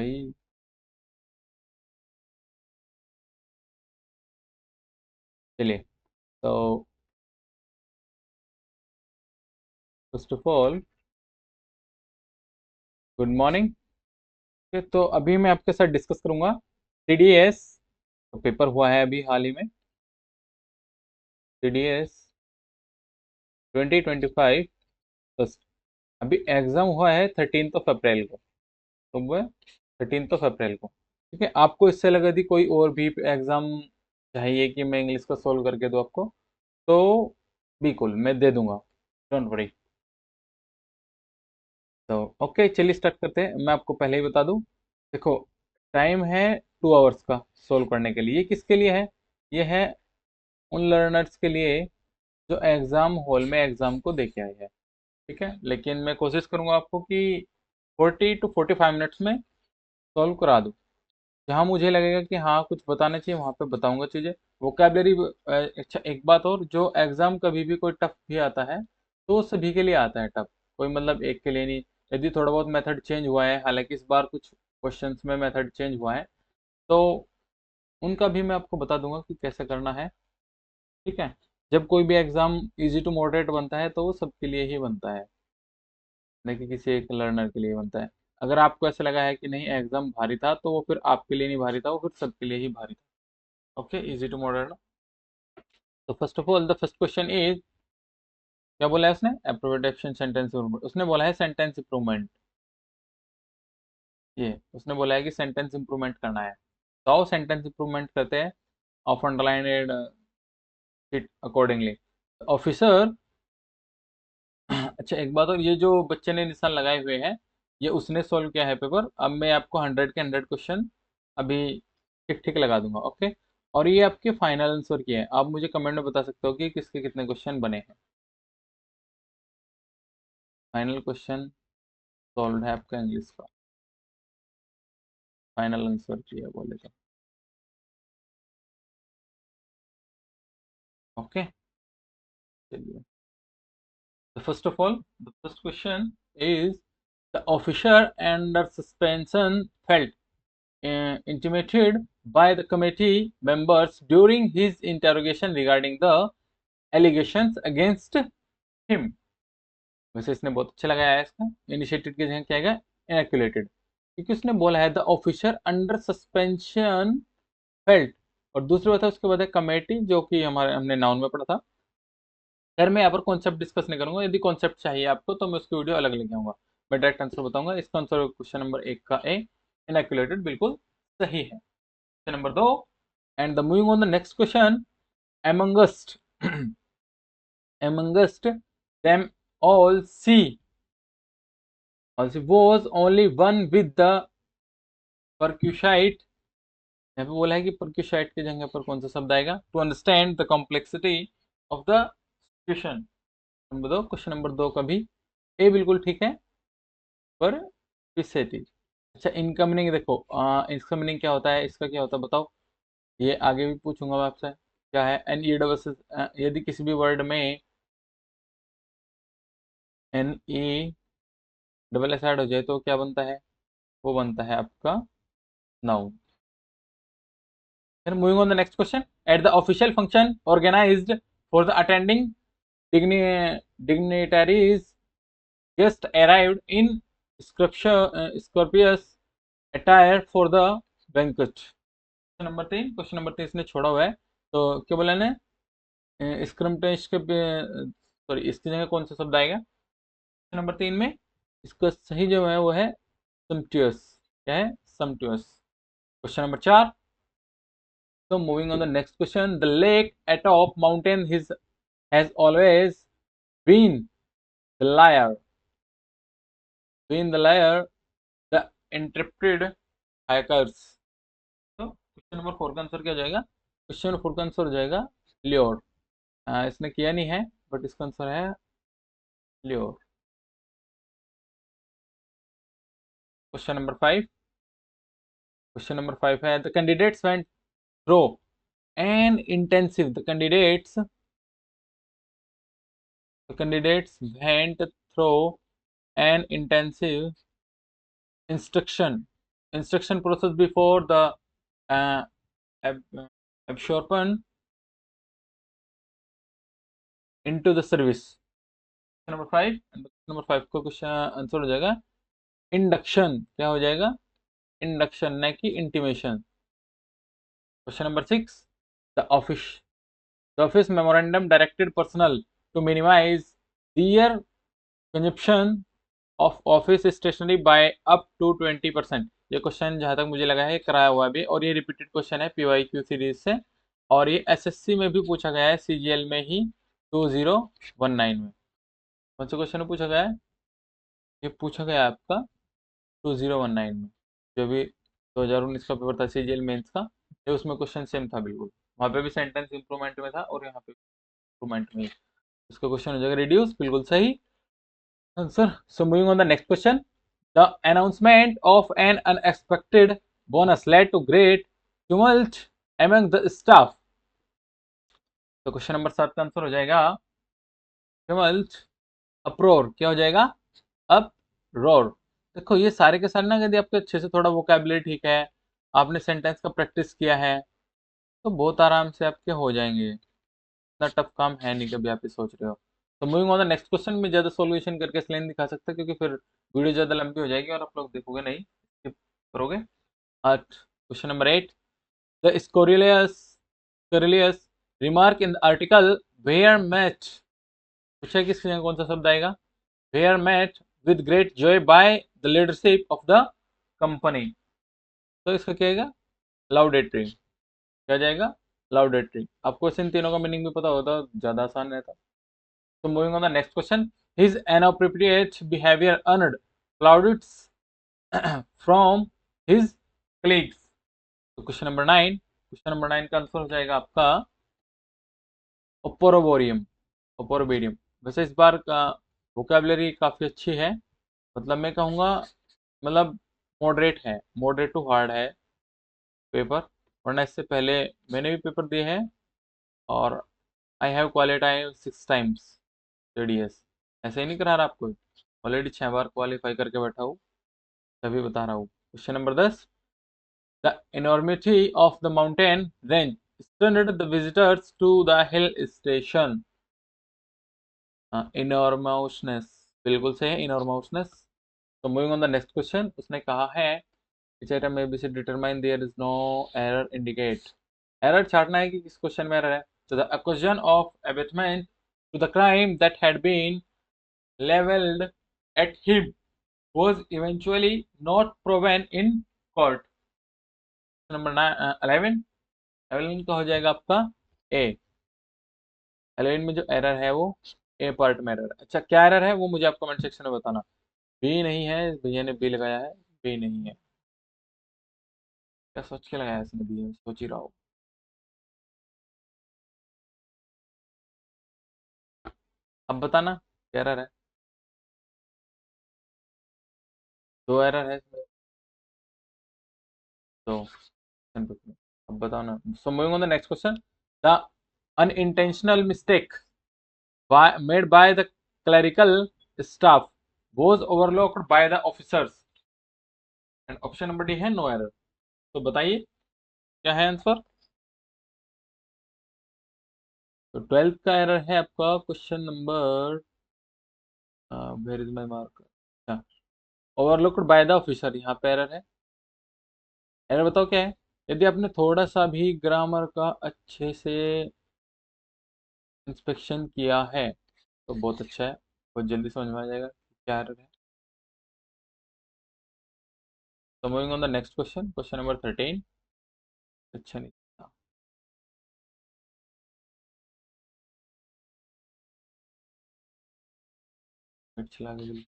भाई। चलिए, तो first of all good morning. तो अभी मैं आपके साथ डिस्कस करूंगा सीडीएस। तो पेपर हुआ है अभी हाल ही में, सीडीएस 2025 फर्स्ट। अभी एग्जाम हुआ है 13 अप्रैल को। तो वो 13 अप्रैल को, ठीक है। आपको इससे लगा यदि कोई और भी एग्जाम चाहिए कि मैं इंग्लिश का सोल्व करके दूं आपको, तो बिल्कुल मैं दे दूंगा, डोंट वरी। तो ओके, चलिए स्टार्ट करते हैं। मैं आपको पहले ही बता दूं, देखो, टाइम है 2 आवर्स का सोल्व करने के लिए। ये किसके लिए है? ये है उन लर्नर्स के लिए जो एग्जाम हॉल में एग्जाम को देके आए हैं, ठीक है। लेकिन मैं कोशिश करूंगा आपको कि 40 to 45 मिनट्स में सॉल्व करा दूं। जहां मुझे लगेगा कि हाँ कुछ बताना चाहिए, वहां पे बताऊंगा चीजें। वोकेबलरी। अच्छा, एक बात और, जो एग्जाम कभी भी कोई टफ भी आता है तो वो सभी के लिए आता है टफ, कोई मतलब एक के लिए नहीं। यदि थोड़ा बहुत मेथड चेंज हुआ है, हालांकि इस बार कुछ क्वेश्चंस में मेथड चेंज हुआ है, तो उनका भी मैं आपको बता दूंगा कि कैसे करना है, ठीक है। जब कोई भी एग्जाम इजी टू मॉडरेट बनता है तो वो सबके लिए ही बनता है, न कि किसी एक लर्नर के लिए बनता है। अगर आपको ऐसा लगा है कि नहीं एग्जाम भारी था, तो वो फिर आपके लिए नहीं भारी था, वो फिर सबके लिए ही भारी था। Okay, easy to moderate. तो first of all the first question is, क्या बोला है उसने? अप्रोवेटेशन सेंटेंस इम्प्रूवमेंट। उसने बोला है सेंटेंस इम्प्रूवमेंट। ये उसने बोला है कि सेंटेंस इम्प्रूवमेंट करना है। तो आओ सेंटेंस इम्प्रूवमेंट करते हैं। Of underlined it accordingly. Officer. अच्छा, एक बात और, ये जो बच्चे ने निशान लगाए हुए हैं, ये उसने सॉल्व किया है पेपर। अब मैं आपको 100 के 100 क्वेश्चन अभी ठीक ठीक लगा दूंगा, ओके। और ये आपके फाइनल आंसर की है। आप मुझे कमेंट में बता सकते हो कि किसके कितने क्वेश्चन बने हैं। फाइनल क्वेश्चन सॉल्व है आपका इंग्लिश का, फाइनल आंसर किया बोले तो, ओके। चलिए, the first of all, the first question is, the officer under suspension felt intimidated by the committee members during his interrogation regarding the allegations against him। वैसे इसने बहुत अच्छा लगाया है, इसका इनिशिएटेड की जगह क्या आएगा? इनएक्युलेटेड, क्योंकि उसने बोला है the officer under suspension felt, और दूसरी बात है उसके बाद है कमेटी, जो कि हमारे हमने नाउन में पढ़ा था। खैर मैं यहाँ पर कॉन्सेप्ट डिस्कस नहीं करूंगा, यदि कॉन्सेप्ट चाहिए आपको तो मैं उसकी वीडियो अलग लेके आऊंगा। मैं डायरेक्ट आंसर बताऊंगा। इसका आंसर क्वेश्चन नंबर 1 का ए, इनएक्युलेटेड, बिल्कुल सही है। Question number 2, and the moving on the next question, amongst amongst them all see also was only one with the percusite। यहाँ पे बोला है कि percusite की जगह पर कौन सा शब्द आएगा? To understand the complexity of the situation. Number 2, question number 2 का भी ए बिल्कुल ठीक है, पर विसेटी। अच्छा, इनका मीनिंग देखो, इसका मीनिंग क्या होता है, इसका क्या होता है बताओ। ये आगे भी पूछूंगा मैं आपसे, क्या है एन ई डबल, यदि किसी भी वर्ड में N E double S add हो जाए तो क्या बनता है? वो बनता है आपका noun. Then moving on the next question. At the official function organized for the attending dignitaries, guests arrived in scrumptious attire for the banquet। Question number 3 इसने छोड़ा हुआ है, तो क्या बोला ने? स्क्रम्टियस के, सॉरी, इसकी जगह कौन सा शब्द आएगा क्वेश्चन नंबर 3 में? इसका सही जो है वो है सम्टियस। क्या है? Sumptuous. Question number 4। So moving on the next question, the lake atop mountain has always been the liar, the intrepid hikers। तो क्वेश्चन नंबर 4 का आंसर क्या हो जाएगा? क्वेश्चन नंबर 4 का आंसर हो जाएगा लियोर। इसने किया नहीं है, बट इसका आंसर है लियोर। Question number 5। क्वेश्चन नंबर 5 है, through an intensive the candidates went through an intensive instruction instruction process before the absorption into the service. Number 5, number 5 का क्वेश्चन आंसर हो जाएगा इंडक्शन। क्या हो जाएगा? इंडक्शन, न कि intimation. Question number 6, the office memorandum directed personnel to minimize their consumption of office stationery by up to 20%। ये question जहां तक मुझे लगा है कराया हुआ भी, और ये रिपीटेड क्वेश्चन है PYQ सीरीज से, और ये SSC में भी पूछा गया है, CGL में ही 2019 में। कौन सा क्वेश्चन पूछा गया है? ये पूछा गया है आपका 2019 में, जो भी 2019 का पेपर था CGL मेंस का, ये उसमें क्वेश्चन सेम था बिल्कुल। वहाँ पे भी सेंटेंस इंप्रूवमेंट में था और यहाँ पे इंप्रूवमेंट में। इसका क्वेश्चन हो जाएगा रिड्यूस, बिल्कुल सही answer. So moving on the next question, the announcement of an unexpected bonus led to great tumult among the staff. तो क्वेश्चन नंबर 7 का आंसर हो जाएगा tumult, अप्रोर। क्या हो जाएगा? अप्रोर। देखो ये सारे के सारे ना, यदि आपके अच्छे से थोड़ा वोकैबुलरी ठीक है, आपने सेंटेंस का प्रैक्टिस किया है, तो बहुत आराम से आपके हो जाएंगे। इतना टफ काम है नहीं, कभी आप ये सोच रहे हो। तो moving on the next question में ज़्यादा सॉल्यूशन करके स्लाइन दिखा सकते हैं, क्योंकि फिर वीडियो ज़्यादा लंबी हो जाएगी और आप लोग देखोगे नहीं, स्किप करोगे। Question number 8, the scurrilous remark in the article were match. पूछा किस कौन सा शब्द आएगा? Were match with great joy by the leadership of the company. तो इसका क्या आएगा? लाउडेटरी। क्या जाएगा? लाउडेटरी। आपको इन तीनों का मीनिंग भी पता होता तो ज़्यादा आसान रहता। So moving on the next question, his inappropriate behavior earned plaudits from his colleagues। तो क्वेश्चन नंबर 9, क्वेश्चन नंबर 9 का आंसर हो जाएगा आपका ओपोरोबोरियम, ओपोरोबेरियम। वैसे इस बार का वोकेबलरी काफ़ी अच्छी है, मतलब मैं कहूँगा मतलब मॉडरेट है, मॉडरेट टू हार्ड है पेपर, वरना इससे पहले मैंने भी पेपर दिए हैं और I have qualified 6 times JDS। ऐसे ही नहीं करा रहा आपको, ऑलरेडी 6 बार क्वालिफाई करके बैठा हूँ, तभी बता रहा हूँ। Question number 10, the enormity of the mountain range stunned the visitors to the hill station। इनॉर्मोसनेस, बिल्कुल सही है, इनॉर्मोसनेस। तो moving on the next question, उसने कहा है which item may be determined there is no error indicate। Error छाटना है कि किस क्वेश्चन में एरर है। तो the accusation of abatement to the crime that had been leveled at him was eventually not proven in court। Number 11, 11 का हो जाएगा आपका ए। 11 में जो एरर है वो ए पार्ट में एरर। अच्छा क्या एरर है वो मुझे आप कमेंट सेक्शन में बताना। बी नहीं है, भैया ने बी लगाया है, बी नहीं है। क्या सोच के लगाया इसने बी? सोच ही रहा हो। अब बताना क्या एरर है। दो एरर है इसमें, तो अब बताओ ना। सो moving on the next question, the unintentional mistake made by the clerical staff was overlooked by the officers। And option number D है नो एरर। तो बताइए क्या है आंसर। तो 12th का एरर है आपका question number, where is my marker, overlooked by the officer, यहाँ पे एरर है। एरर बताओ क्या है। यदि आपने थोड़ा सा भी ग्रामर का अच्छे से इंस्पेक्शन किया है तो बहुत अच्छा है, बहुत जल्दी समझ में आ जाएगा क्या एरर है। तो moving on the next question, question number 13। अच्छा नहीं था, चला के जल्दी,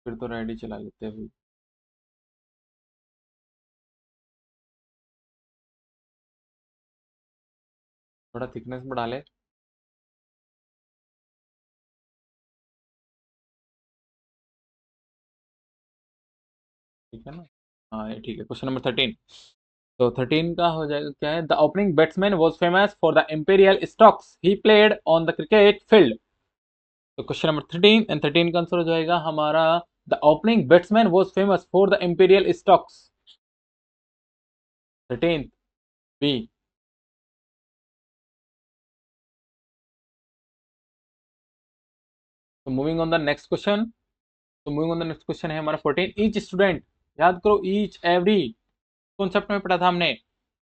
फिर तो रेडी चला लेते हैं भाई। थोड़ा थिकनेस बढ़ा ले। ठीक है ना? हाँ ये ठीक है। क्वेश्चन नंबर 13, तो 13 का हो जाएगा क्या है। The opening batsman was famous for the imperial stocks he played on the cricket field. तो क्वेश्चन नंबर 13 एंड 13 का आंसर हो जाएगा हमारा the opening batsman was famous for the imperial stocks? 13th B. तो moving on the next question. तो moving on the next question है हमारा 14। Each student, याद करो ईच एवरी कॉन्सेप्ट में पढ़ा था हमने।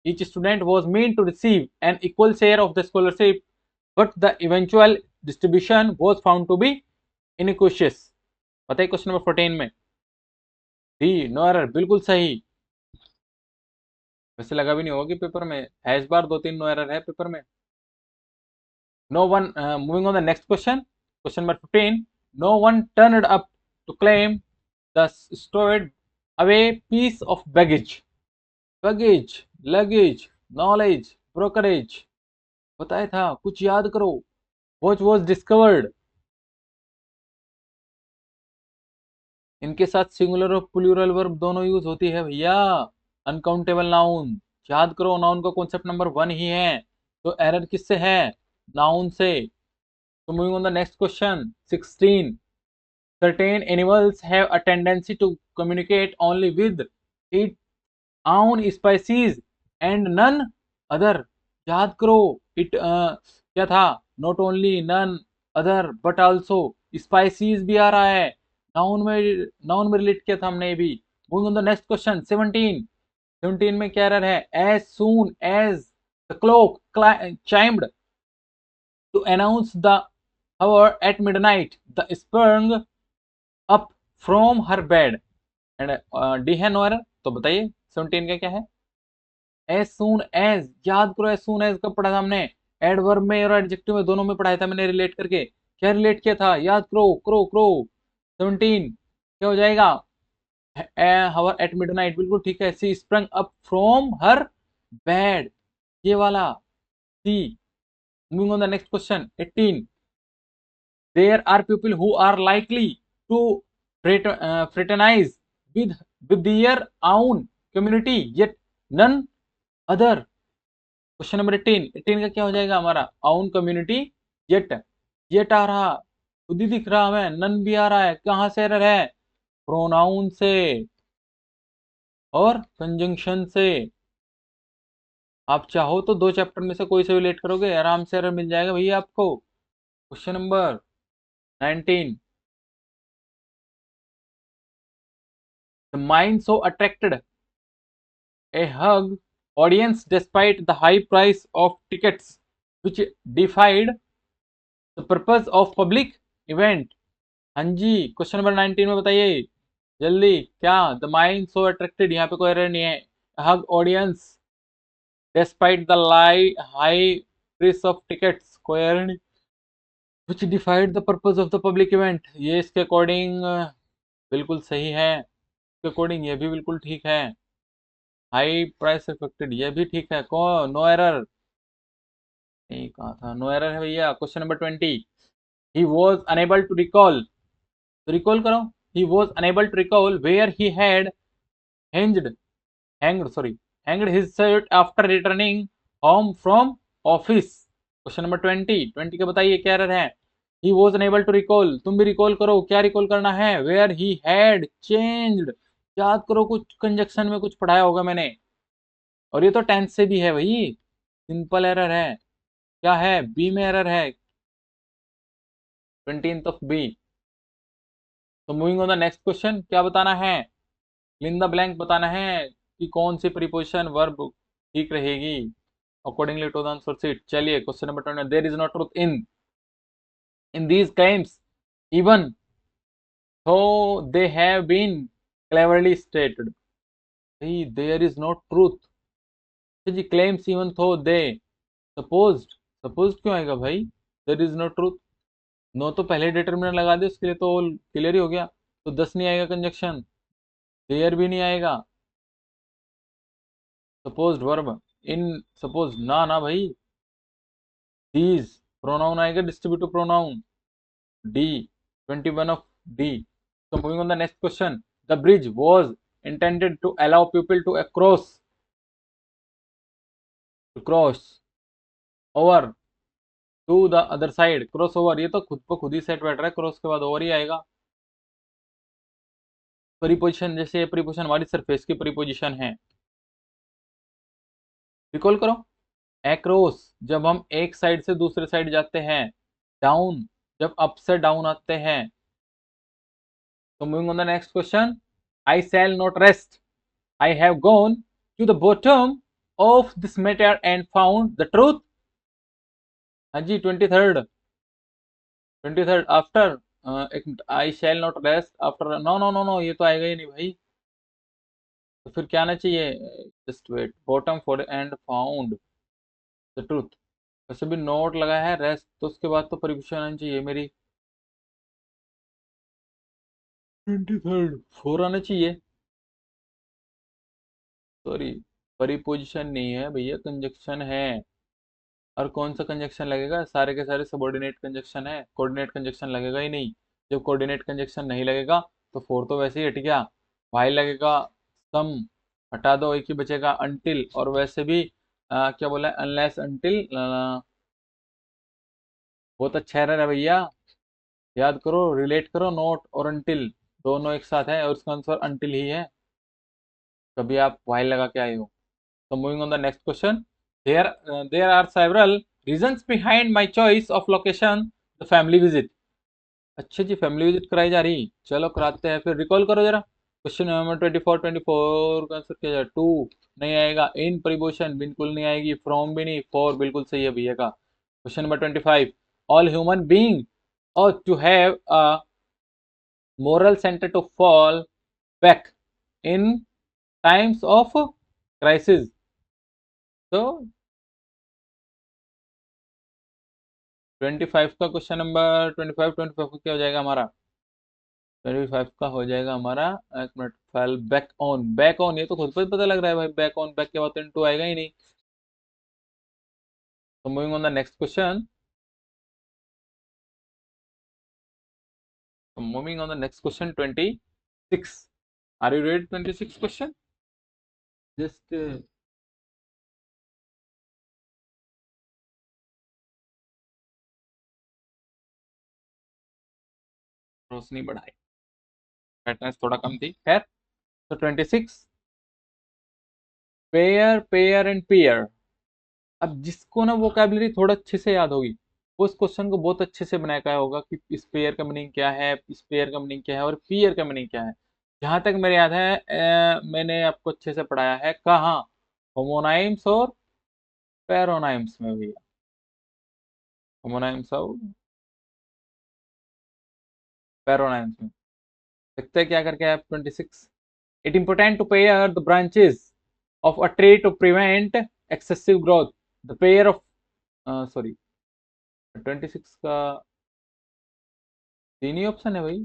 Each student was mean to receive an equal share of the scholarship but the eventual distribution was found to be iniquitous. बताइए question number 14 में। डी, नो एरर, बिल्कुल सही। वैसे लगा भी नहीं होगा कि पेपर में है इस बार 2-3 नो एरर है पेपर में। No one, moving on the next question, question number 15। No one turned up to claim the stored away piece of baggage. Baggage, luggage, knowledge, brokerage, बताया था, कुछ याद करो। Watch was discovered. इनके साथ singular और प्लूरल वर्ब दोनों use होती है भैया। अनकाउंटेबल नाउन, याद करो नाउन का कॉन्सेप्ट नंबर 1 ही है। तो एरर किससे है? नाउन से। तो moving on the next question 16। certain animals have a tendency to communicate only with its own species and none other। याद करो इट क्या था? Not only, none other, but also. Species भी आ रहा है नाउन में। नाउन में रिलेट किया था हमने भी। Moving on the next question 17। 17 में क्या एरर है? As soon as the clock chimed to announce the hour at midnight the sprung up from her bed and D है नो एरर। तो बताइए 17 का क्या है? एज सून एज, याद करो एज सून एज कब पढ़ा था हमने? एडवर्ब में और एडजेक्टिव में दोनों में पढ़ाया था मैंने रिलेट करके। क्या रिलेट किया था? याद करो, क्रो क्रो। 17 क्या हो जाएगा? हवर एट मिडनाइट, बिल्कुल ठीक है। She sprung up from her bed, ये वाला C. Moving on the next question 18। there are people who are likely to fraternize with with their own community yet none other। Question number 18। 18 का क्या हो जाएगा हमारा? own community yet। yet आ रहा, खुद ही दिख रहा हमें, नन भी आ रहा है। कहां से एरर है? प्रोनाउन से और कंजंक्शन से। आप चाहो तो दो चैप्टर में से कोई से रिलेट करोगे, आराम से एरर मिल जाएगा भैया आपको। Question number 19। The mind so attracted a hug audience despite the high price of tickets which defied the purpose of public event। हाँ जी, क्वेश्चन नंबर 19 में बताइए जल्दी। क्या? द माइंड सो अट्रैक्टेड, यहाँ पे कोई एरर नहीं है। Huge audience despite the lie high price of tickets, कोई एरर नहीं। which defied the purpose of the public event, ये इसके अकॉर्डिंग बिल्कुल सही है। इसके अकॉर्डिंग ये भी बिल्कुल ठीक है। हाई प्राइस अफेक्टेड, ये भी ठीक है। कौन? No error. नहीं कहा था नो एरर है भैया। Question number 20। He was unable to recall, तो रिकॉल करो। He was unable to recall where he had hanged hanged sorry hanged his shirt after returning home from office. Question number 20। 20 का बताइए क्या error है? He was unable to recall, तुम भी recall करो। क्या रिकॉल करना है? वेयर ही हैड चेंज्ड, याद करो कुछ कंजक्शन में कुछ पढ़ाया होगा मैंने। और ये तो टेंस से भी है भाई, सिंपल एरर है। क्या है? बी में एरर है, 20th ऑफ बी। तो moving on the next question, क्या बताना है? इन द ब्लैंक बताना है कि कौन सी प्रीपोजिशन वर्ब ठीक रहेगी accordingly to the answer sheet. चलिए question number 20। There is no truth in these claims even though they have been cleverly stated. भाई देयर इज नो ट्रूथ जी, claims even though they supposed, supposed क्यों आएगा भाई? There is no truth, no तो पहले determinant लगा दे, उसके लिए तो क्लियर ही हो गया। तो 10 नहीं आएगा कंजक्शन, देयर भी नहीं आएगा। सपोज्ड वर्ब इन सपोज, ना ना भाई। दीज प्रोनाउन आएगा, distributive pronoun. D, 21 of D. So moving on the next question, the bridge was intended to allow people to cross over to the other side। Cross over, ये तो खुद को खुद ही set बैठ रहा है, क्रॉस के बाद ओवर ही आएगा। प्रीपोजिशन, जैसे प्रीपोजिशन हमारी सरफेस की प्रीपोजिशन है, रिकॉल करो। एक्रॉस जब हम एक साइड से दूसरे साइड जाते हैं, डाउन जब अप से डाउन आते हैं। तो moving on the next question, I shall not rest, I have gone to the bottom of this matter and found the truth. हाँ जी, 23rd, 23rd आफ्टर, एक I shall not rest after, no no no no, ये तो आएगा ही नहीं भाई। तो फिर क्या आना चाहिए, just wait, bottom for and found the truth. वैसे भी नोट लगा है रेस्ट, तो उसके बाद तो प्रीपोजिशन आनी चाहिए मेरी, 23rd 4 आना चाहिए। सॉरी, प्रीपोजिशन नहीं है भैया, कंजक्शन है। और कौन सा कंजक्शन लगेगा, सारे के सारे सबऑर्डिनेट कंजक्शन है, कोऑर्डिनेट कंजक्शन लगेगा ही नहीं। जब कोऑर्डिनेट कंजक्शन नहीं लगेगा तो फोर तो वैसे ही हट गया, वाई लगेगा, सम हटा दो, एक ही बचेगा अनटिल, और वैसे भी क्या बोला है, अनलेस अनटिल। बहुत अच्छा एरर है भैया, याद करो, रिलेट करो, नोट और अनटिल दोनों एक साथ है और उसका आंसर अनटिल ही है, कभी आप वाई लगा के आए हो। So moving on the next question, there are several reasons behind my choice of location, the family visit। अच्छी जी, फैमिली विजिट कराई जा रही, चलो कराते हैं फिर, रिकॉल करो जरा। क्वेश्चन नंबर 24 का आंसर क्या है, टू नहीं आएगा, इन प्रीपोजिशन बिल्कुल नहीं आएगी, फ्रॉम भी नहीं, फोर बिल्कुल सही है भैया का। Question number 25, all human being ought to have a moral center to fall back in times of crisis। तो 25 का क्वेश्चन नंबर 25, 25 का क्या हो जाएगा हमारा, 25 का हो जाएगा हमारा, एक minute, file back on, back on, ये तो खुद को ही पता लग रहा है भाई, बैक ऑन, बैक के बाद तो इनटू आएगा ही नहीं। तो moving on the next question, moving on the next question 26, are you ready, 26 question, just रोशनी बढ़ाई, ब्राइटनेस थोड़ा कम थी, खैर। तो 26, पेयर पेयर एंड पेयर। अब जिसको ना वोकेबलरी थोड़ा अच्छे से याद होगी, वो इस क्वेश्चन को बहुत अच्छे से बनाया गया होगा कि इस पेयर का मीनिंग क्या है, इस पेयर का मीनिंग क्या है और पेयर का मीनिंग क्या है। जहां तक मेरे याद है, मैंने आपको अच्छे से पढ़ाया है कहाँ, होमोनाइम्स और पैरोनाइम्स में भैया, होमोनाइम्स और पैरोनाइम्स में। देखते हैं क्या करके आप 26, it important to pare the branches of a tree to prevent excessive growth, the pare of, sorry, 26 का तीन ही ऑप्शन है भाई,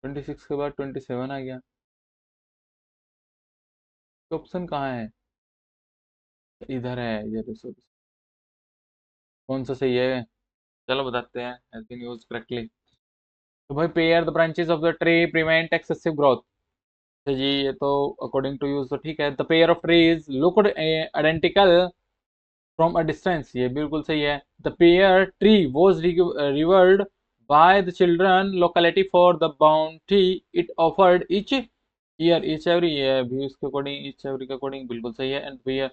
26 के बाद 27 आ गया, ऑप्शन कहाँ है, इधर है, ये रिसोर्स, कौन सा सही है, चलो बताते हैं, हैज बीन यूज्ड करेक्टली। तो भाई, pair the branches of the tree prevent excessive growth, तो जी ये तो अकॉर्डिंग टू यूज तो ठीक है, the pare of trees looked identical from a distance, ये बिल्कुल सही है, the pair tree was revered by the children locality for the bounty it offered each year, each every, ये भी उसके अकॉर्डिंग, ईच एवरी के अकॉर्डिंग बिल्कुल सही है, एंड पेयर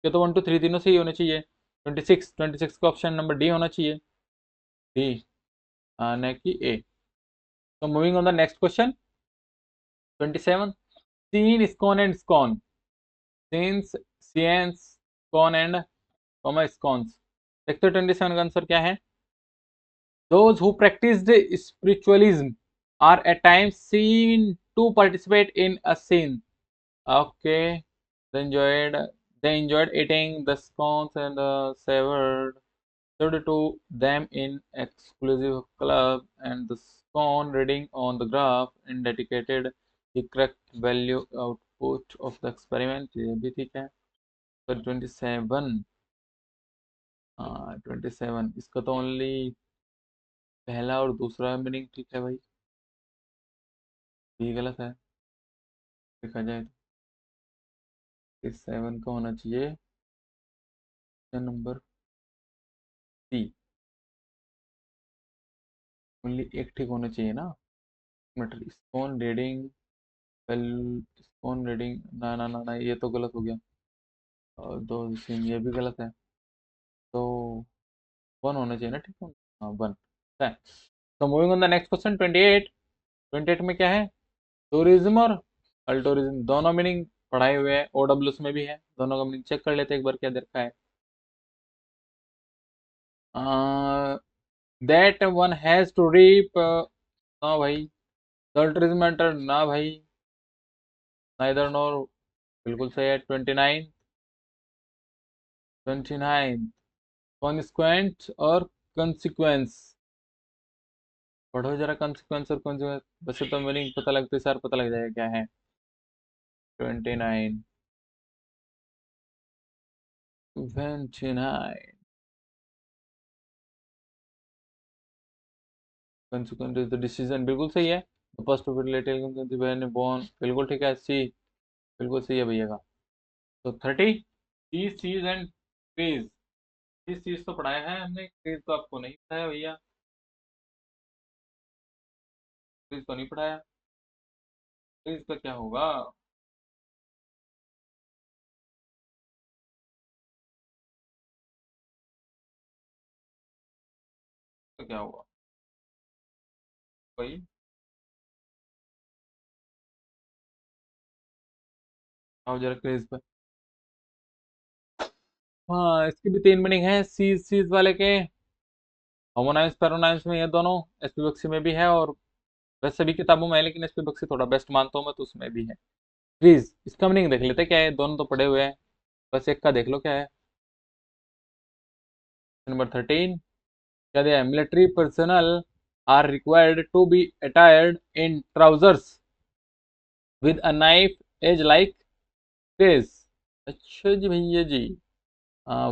ये तो 1 2 3 तीनों सही होने चाहिए। 26 का ऑप्शन नंबर डी होना चाहिए, डी, न कि ए। तो moving on the next question 27, scene scone and scone, scenes, scions, scone and comma scones. देखते हो 27 का आंसर क्या है, those who practiced spiritualism are at times seen to participate in a sin। Okay, they enjoyed they enjoyed eating the scones and the served to them in exclusive club, and the scone reading on the graph indicated the correct value output of the experiment। ये भी ठीक है। तो 27, हाँ 27, इसका तो only पहला और दूसरा मीनिंग ठीक है भाई, ये गलत है, देखा जाए तो 7 का होना चाहिए नंबर सी, ओनली एक ठीक होना चाहिए ना, spoon reading, well, spoon reading, ना ना ना ना, ये तो गलत हो गया। और दो सीन ये भी गलत है, तो वन होना चाहिए ना, ठीक है, हाँ वन है। तो moving on the next question 28। 28 में क्या है, टूरिज्म और अल्टूरिज्म दोनों मीनिंग पढ़ाए हुए हैं, ओडब्ल्यूएस में भी है, दोनों का मीनिंग चेक कर लेते हैं एक बार क्या दे रखा है। That one has to reap, ना भाई, अल्टूरिज्म एंटर ना भाई, नाइदर नोर, बिल्कुल सही है। 29। 29 कॉन्सिक्वेंट और कंसिक्वेंस, पढ़ो जरा कंसिक्वेंस और consequence। वैसे तो मीनिंग पता लगते सर पता लग जाएगा क्या है। 29। 29 कंसिक्वेंट इज द डिसीजन, बिल्कुल सही है। फर्स्ट ऑफ लिटिल बोर्न, बिल्कुल ठीक है, सी बिल्कुल सही है भैया का। तो 30, सी सीज एंड ट्रीज, इस चीज तो पढ़ाया है हमने, ट्रीज तो आपको नहीं पढ़ाया भैया, ट्रीज तो नहीं पढ़ाया, ट्रीज का क्या होगा, तो क्या होगा भाई, आओ जरा क्रेज पे। हाँ, इसकी भी तीन मीनिंग है, सीज सीज वाले के, होमोनाइम्स पेरोनाइम्स में ये दोनों, एसपी बक्सी में भी है, और वैसे सभी किताबों में है, लेकिन एसपी बक्सी थोड़ा बेस्ट मानता हूँ मैं, तो उसमें भी है। ट्रीज, इसका मीनिंग देख लेते हैं क्या है, दोनों तो पढ़े हुए हैं, बस एक का देख लो क्या है। नंबर 13 क्या दिया है, military personnel are required to be attired in trousers with a knife edge like this. अच्छा जी भैया जी,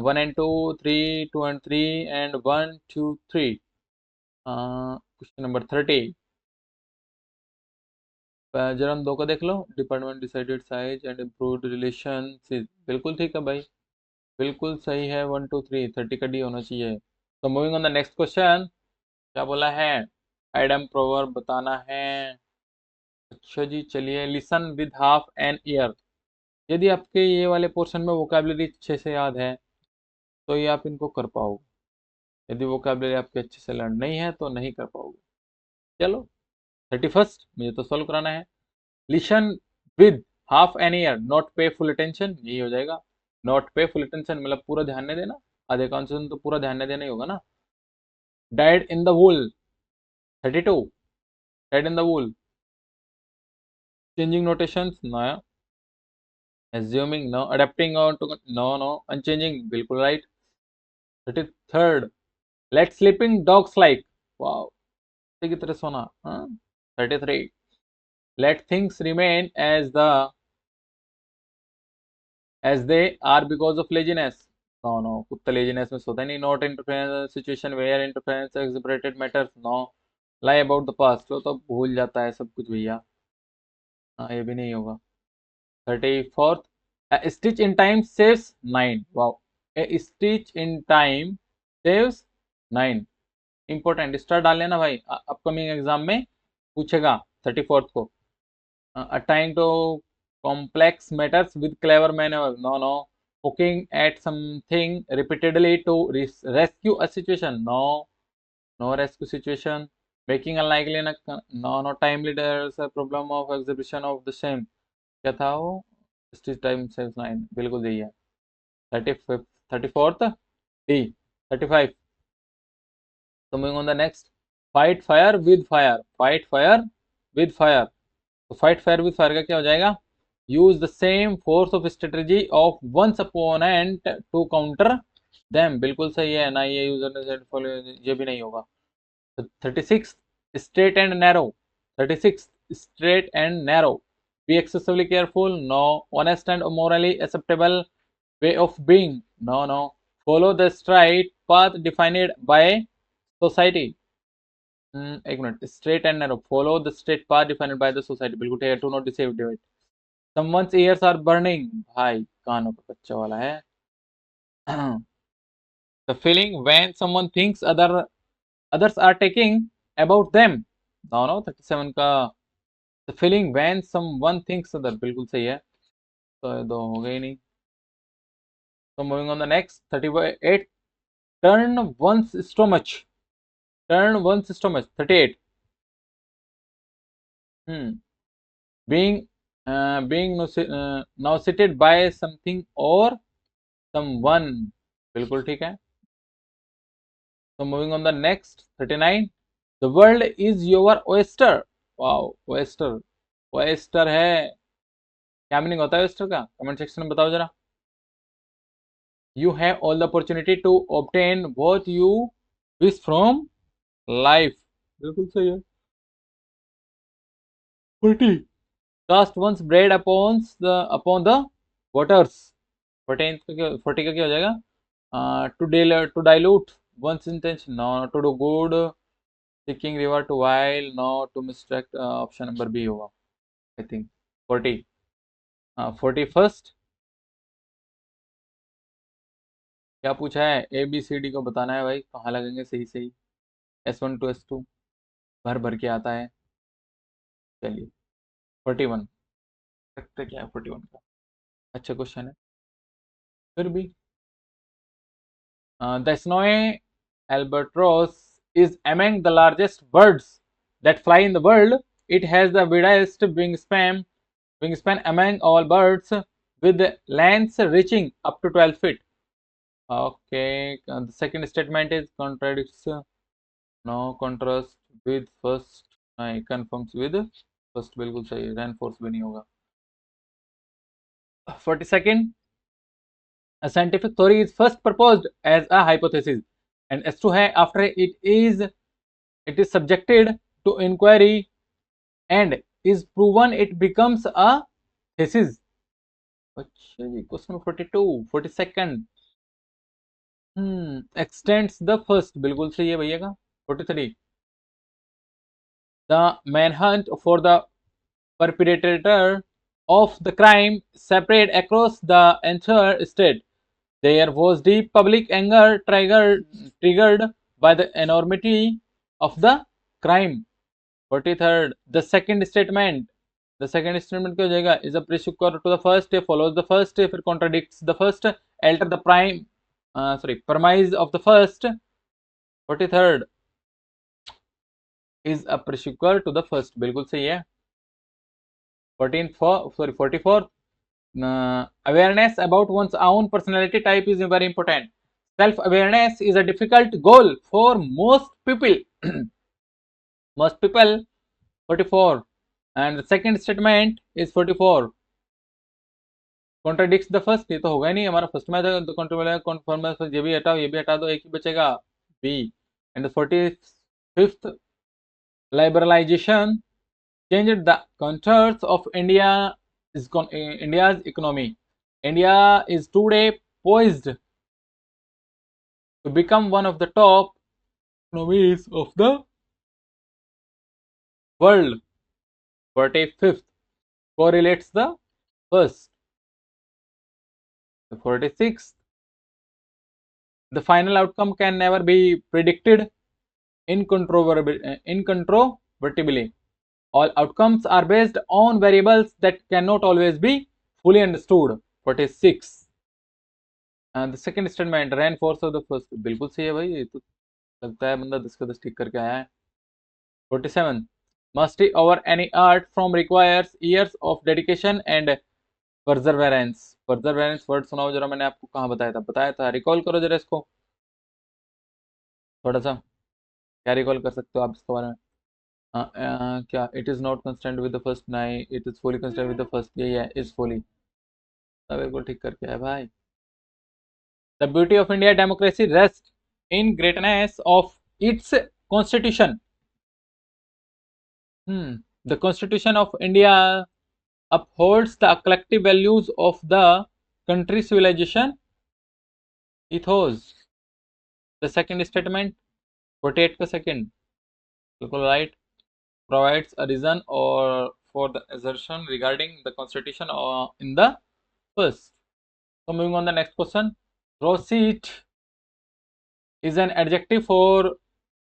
1 and 2, 3, 2 and 3 and 1, 2, 3। Question number 30, जरा दो का देख लो, department decided size and improved relation, बिल्कुल ठीक है भाई, बिल्कुल सही है। 1, 2, 3, 30 का डी होना चाहिए। तो moving on the next question, क्या बोला है, आइडम प्रोवर्ब बताना है। अच्छा जी चलिए, listen with half an year, यदि आपके ये वाले पोर्शन में वोकेबलरी अच्छे से याद है तो ये आप इनको कर पाओगे, यदि वोकेबलरी आपके अच्छे से लर्न नहीं है तो नहीं कर पाओगे। चलो, 31 मुझे तो सॉल्व कराना है। Listen with half an year, not पे फुल अटेंशन, यही हो जाएगा। नॉट पे फुल अटेंशन मतलब पूरा ध्यान नहीं देना, आधे कॉन्सेप्ट तो पूरा ध्यान नहीं देना ही होगा ना। Died in the wool, 32, died in the wool, changing notations नया, assuming no, adapting on to no no, unchanging बिल्कुल right. 33rd, let sleeping dogs like, wow, की तरह सोना, हाँ। 33, let things remain as they are because of laziness, no no, कुत्ता laziness में सोता ही नहीं। Not interference situation where interference expected matters, no. Lie about the past, तो भूल जाता है सब कुछ भैया, हाँ ये भी नहीं होगा। 34th, stitch in time saves 9, wow, a stitch in time saves 9, important, star डाल लेना भाई, अपकमिंग एग्जाम में पूछेगा 34th को। Attending to complex matters with clever manner, no no. poking at something repeatedly to rescue a situation, no no rescue situation। making unlikely, no no। timely, there's a problem of exhibition of the same, क्या था वो, stitch time saves 9, बिल्कुल यही है। 35, 34th D. 35, तो moving on the next, fight fire with fire, fight fire with fire, तो fight fire with fire का क्या हो जाएगा, use the same force of strategy of one's opponent to counter them, बिल्कुल सही है ना, ये यूजर ये भी नहीं होगा। 36, straight and narrow, 36, straight and narrow, be excessively careful, no. Honest and morally acceptable way of being, no no। follow the straight path defined by society, एक minute, straight and narrow, follow the straight path defined by the society, बिल्कुल ठीक है। To not deceive divide, someone's ears are burning, भाई कानों का कच्चा वाला है। The feeling when someone thinks others are taking about them, no no 37 का the feeling when someone thinks other, बिल्कुल सही है। तो ये दो हो गई नहीं। तो moving on the next 38, turn one's stomach, turn one's stomach 38। Hmm being being nauseated by something or someone, बिल्कुल ठीक है। So moving on the next 39, the world is your oyster। Wow, oyster, oyster है, क्या meaning होता है oyster का, comment section में बताओ जरा। You have all the opportunity to obtain what you wish from life, बिल्कुल सही है। 40, cast once bread upon the waters। 14 का क्या, 40 का क्या हो जाएगा, to dilute one's intention, no to do good, seeking reward to while, no to misdirect, option number B होगा आई थिंक। 40, 41st, क्या पूछा है, ए बी सी डी को बताना है भाई, कहाँ लगेंगे सही सही, S1 to S2 भर भर के आता है। चलिए 41, सकते क्या है 41 का, अच्छा क्वेश्चन है फिर भी। The snowy albatross is among the largest birds that fly in the world. It has the widest wingspan among all birds, with lengths reaching up to 12 feet. Okay, the second statement is contradicts, no contrast with first, confirms with first, बिल्कुल सही, reinforce भी नहीं होगा। 42nd, a scientific theory is first proposed as a hypothesis, and S2 है after it is subjected to inquiry and is proven it becomes a thesis। अच्छा जी, question 42, 42nd, extends the first, बिल्कुल सही है भैया का। 43, the manhunt for the perpetrator of the crime spread across the entire state। There was deep public anger triggered by the enormity of the crime। 43rd, the second statement क्या हो जाएगा, is a precursor to the first, follows the first, फिर contradicts the first, alter the premise of the first। 43rd is a precursor to the first, बिल्कुल सही है। 44th, awareness about one's own personality type is very important। Self awareness is a difficult goal for most people। most people। 44, and the second statement is 44 contradicts the first, ये तो होगा ही नहीं, हमारा first में था तो कॉन्फर्म, ये भी हटाओ ये भी हटा दो, एक ही बचेगा B. And 45th, liberalization changed the contours of India's economy। India is today poised to become one of the top economies of the world। 45th correlates the first। 46th, the final outcome can never be predicted incontrovertibly। All outcomes are based on variables that cannot always be fully understood। 46, and the second statement reinforce of the first, बिल्कुल सही है भाई, ये तो लगता है बंदा 10 का 10 टिक करके आया है। 47, mastery over any art form requires years of dedication and perseverance। perseverance word सुनाओ जरा, मैंने आपको कहाँ बताया था, रिकॉल करो जरा इसको थोड़ा सा, क्या रिकॉल कर सकते हो आप इसके बारे में। क्या, it is not constant with the first, नहीं it is fully constant with the first, यही है इज फुली, सब एक ठीक करके है भाई। The beauty of India democracy rest in greatness of its constitution. The constitution of India upholds the collective values of the country's civilization ethos। the second statement 48 का second, बिल्कुल right, provides a reason or for the assertion regarding the constitution in the first। So moving on the next question, roseate is an adjective for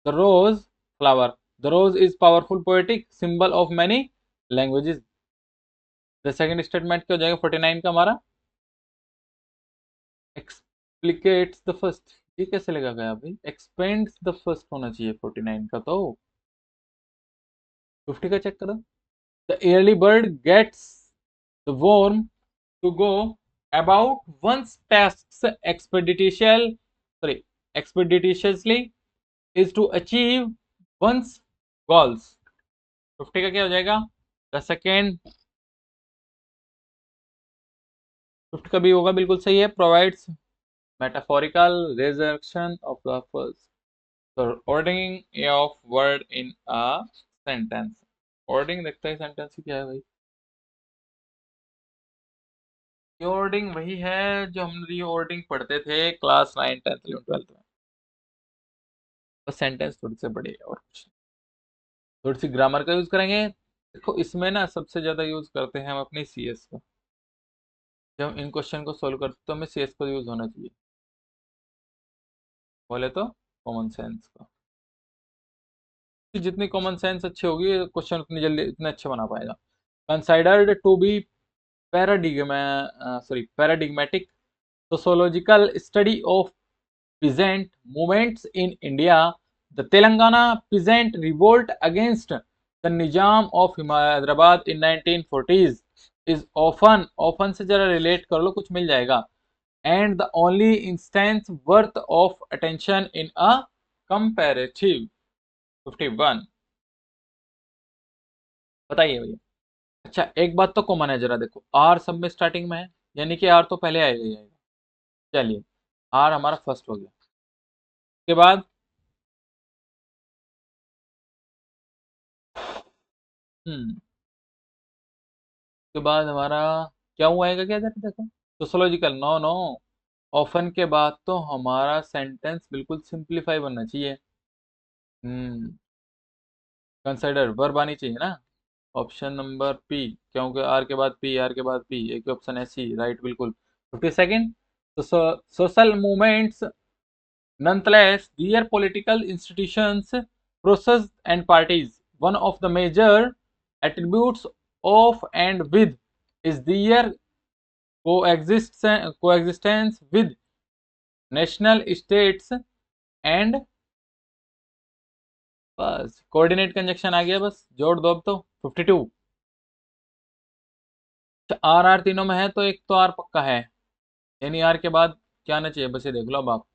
the rose flower। The rose is powerful poetic symbol of many languages. The second statement क्या हो जाएगा 49 का हमारा? Explicates the first. ये कैसे लगा गया भाई? एक्सपेंड्स द फर्स्ट होना चाहिए 49 का तो। 50 का चेक करो। The early bird gets the worm to go about one's tasks expeditiously is to achieve one's goals। 50 का क्या हो जाएगा? द सेकेंड 50 का भी होगा, बिल्कुल सही है। Provides metaphorical reservation of the first. तो ordering of word in a sentence. Ordering देखते हैं सेंटेंस की क्या है भाई। रीऑर्डिंग वही है जो हम रीऑर्डिंग पढ़ते थे क्लास 9 10 11 12 में। बस सेंटेंस थोड़ी से बड़ी है और कुछ नहीं। थोड़ी सी ग्रामर का यूज करेंगे। देखो इसमें ना सबसे ज्यादा यूज करते हैं हम अपनी सीएस का। जब हम इन क्वेश्चन को सोल्व करते तो हमें सीएस का यूज होना चाहिए। बोले तो कॉमन सेंस का। जितनी कॉमन सेंस अच्छी होगी क्वेश्चन उतनी जल्दी इतने अच्छे बना पाएगा। Considered to be paradigmatic sociological study of peasant movements in India, the Telangana peasant revolt against the Nizam of Hyderabad in 1940s is often से जरा relate कर लो कुछ मिल जाएगा। And the only instance worth of attention in a comparative। 51 बताइए भैया। अच्छा एक बात तो कॉमन है, जरा देखो आर सब में स्टार्टिंग में है, यानी कि आर तो पहले आएगा ही आएगा। चलिए आर हमारा फर्स्ट हो गया। उसके बाद उसके बाद हमारा क्या हुआ आएगा, क्या जरा देखो। Sociological no no. ऑफन के बाद तो हमारा सेंटेंस बिल्कुल सिंप्लीफाई बनना चाहिए। हम्म कंसिडर वर्ब आनी चाहिए ना। ऑप्शन नंबर पी, क्योंकि आर के बाद पी, आर के बाद पी, एक ऑप्शन है सी, राइट बिल्कुल। 52nd, तो social movements nonetheless their political institutions process and parties, one of the major attributes of and with is their coexistence with national states and बस coordinate conjunction आ गया, बस जोड़ दो अब तो। 52 आर आर तीनों में है तो एक तो आर पक्का है, यानी आर के बाद क्या आना चाहिए, बस ये देख लो अब आप।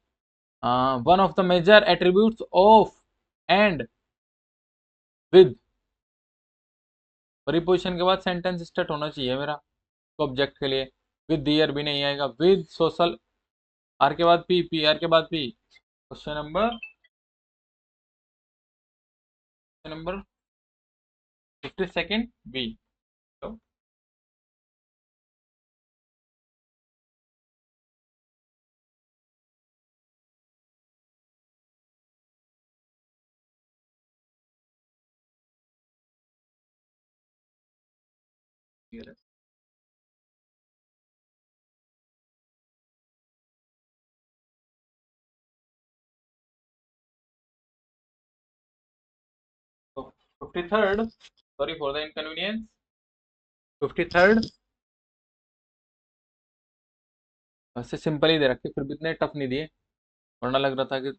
One of the major attributes of and with, preposition के बाद सेंटेंस स्टार्ट होना चाहिए मेरा तो ऑब्जेक्ट के लिए। विद दियर भी नहीं आएगा। विद सोशल, आर के बाद पी, पी आर के बाद पी। Question number 52 B. तो fifty third, sorry for the inconvenience. 53rd वैसे सिंपल ही दे रखे, फिर भी इतने टफ नहीं दिए, वरना लग रहा था कि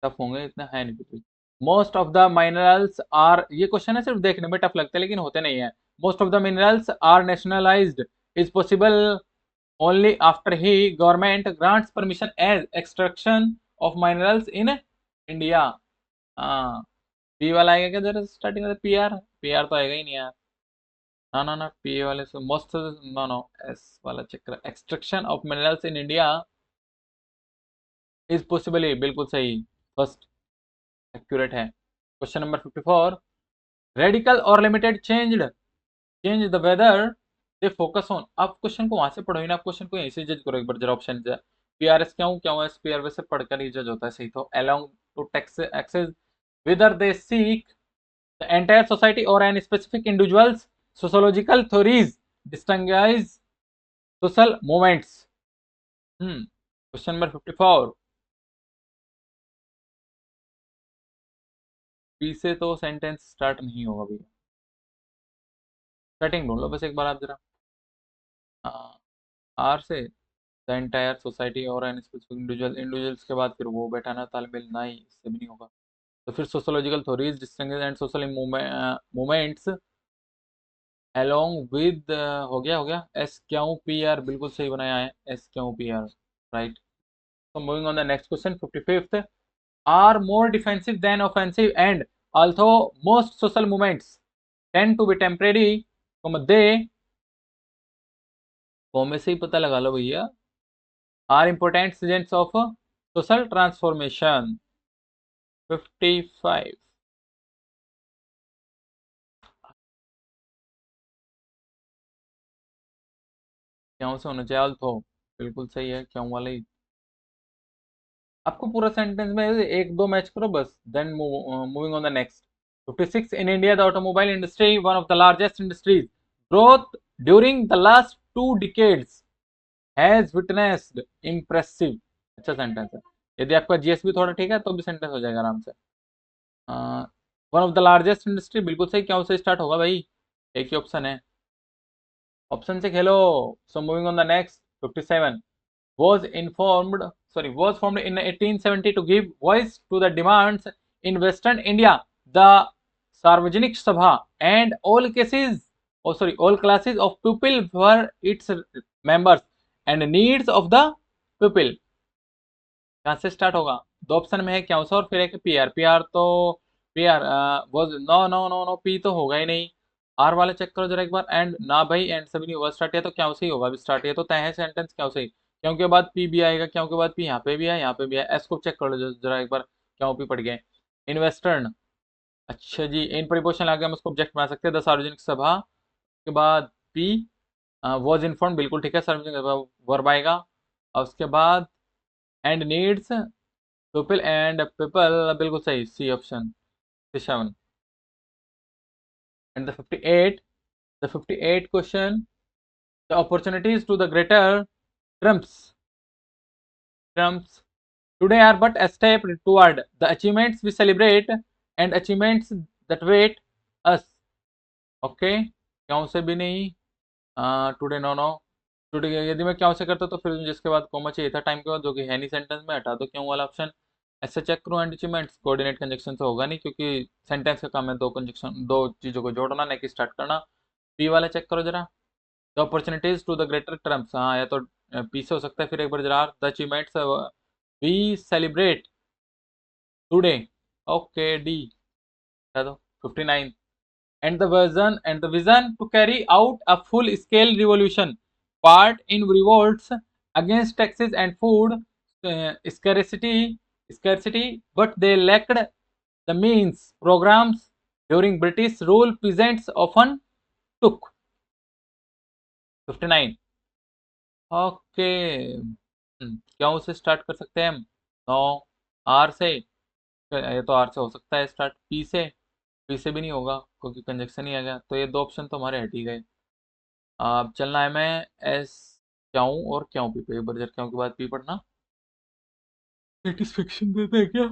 टफ होंगे, इतना है नहीं कुछ। Most of the minerals are, ये क्वेश्चन है सिर्फ देखने में टफ लगता है लेकिन होते नहीं है। Most of the minerals are nationalized is possible only after he government grants permission as extraction of minerals in India. हाँ पी वाला आएगा क्या जरा स्टार्टिंग में? पी आर, पी आर तो आएगा ही नहीं यार। ना ना ना पी वाले से मोस्ट, नो नो एस वाला चेक कर। Extraction of minerals in India is possible, बिल्कुल सही, फर्स्ट एक्यूरेट है। क्वेश्चन नंबर 54, रेडिकल और limited change the whether they focus on. आप क्वेश्चन को वहां से पढ़ो ही ना, आप क्वेश्चन को यहीं से जज करो एक बार जरा। ऑप्शन पीआरएस क्यों क्या हुआ, पीआरएस से पढ़कर ही जज होता है सही तो। Along to takes access whether they seek the entire society or an specific individual's sociological theories distinguish social movements। Question number 54, P से तो सेंटेंस स्टार्ट नहीं होगा भैया। स्टार्टिंग ढूंढ लो बस एक बार आप जरा। आर से द एंटायर सोसाइटी और एन स्पेसिफिक इंडिविजुअल, इंडिविजुअल्स के बाद फिर वो बैठाना तालमेल, ना ही इससे भी नहीं होगा। तो फिर sociological theories distinguish and social movements along with, हो गया एस क्यू पी आर, बिल्कुल सही बनाया है S Q P R, right. So moving on the next question, 55th, are more defensive than offensive and although most social movements tend to be temporary, they को में से ही पता लगा लो भैया, are important agents of social transformation। 55। क्यों से होना चाहिए although, बिल्कुल सही है क्यों वाला ही। आपको पूरा सेंटेंस में एक दो मैच करो बस, then moving on the next. 56, in India the automobile industry one of the largest industries, growth during the last 2 decades has witnessed impressive. अच्छा सेंटेंस है। यदि आपका जीएस भी थोड़ा ठीक है तो भी सेंटेंस हो जाएगा आराम से। One of the largest industry, बिल्कुल सही, क्या उससे स्टार्ट होगा भाई, एक ही ऑप्शन है, ऑप्शन से खेलो। सो moving on the next, 57, was informed was formed in 1870 to give voice to the demands in western India. The Sarvajanik Sabha and all classes of people were its members and needs of the people। कहाँ से start होगा? दो option में है, क्या और फिर एक पी आर। पी आर वो no no no no, P तो होगा ही नहीं। आर वाले चेक करो जरा एक बार, एंड ना भाई, एंड सभी नहीं हुआ स्टार्ट, या तो क्या से ही होगा अभी स्टार्ट, या तो तय है सेंटेंस क्या से ही, क्यों के बाद पी भी आएगा, क्यों के बाद पी यहाँ पे भी है, यहाँ पे भी है। एस को चेक कर लो जरा एक बार, क्यों पी पड़ गए। इन्वेस्टर्न, अच्छा जी, इन प्रीपोजिशन आगे हम उसको ऑब्जेक्ट बना सकते हैं। द सार्वजनिक सभा के बाद पी, वॉज इन्फॉर्म, बिल्कुल ठीक है, सार्वजनिक वर्ब आएगा। और उसके बाद and needs people and people, बिल्कुल सही, C option 57। And the 58 question, the opportunities to the greater trumps today are but a step toward the achievements we celebrate and achievements that wait us। Okay, क्यों से भी नहीं, today no no, today यदि मैं क्यों से करता तो फिर जिसके बाद कोमा चाहिए था टाइम के बाद, जो कि है नहीं सेंटेंस में, हटा दो क्यों वाला ऑप्शन। ऐसे चेक करो एंड अचीवमेंट्स, कोऑर्डिनेट कंजक्शन से होगा नहीं, क्योंकि सेंटेंस का काम है दो कंजक्शन, दो चीजों को जोड़ना, नहीं कि स्टार्ट करना। पी वाला चेक करो जरा, the opportunities to the greater terms, हाँ या तो पी से हो सकता है, फिर एक बार जरा the achievements we celebrate today, okay D, हटा दो। 59, and the vision to carry out a full scale revolution, part in revolts against taxes and food scarcity, but they lacked the means, programs during British rule peasants often took। 59, okay, क्यों से start कर सकते हैं हम? No, are से, ये तो are से हो सकता है स्टार्ट, पी से भी नहीं होगा क्योंकि कंजक्शन ही आ गया, तो ये दो ऑप्शन तो हमारे हट ही गए। अब चलना है मैं एस क्यों और क्यों पी पे, बर्जर क्यों के बाद पी पढ़ना सेटिस्फेक्शन देता है क्या?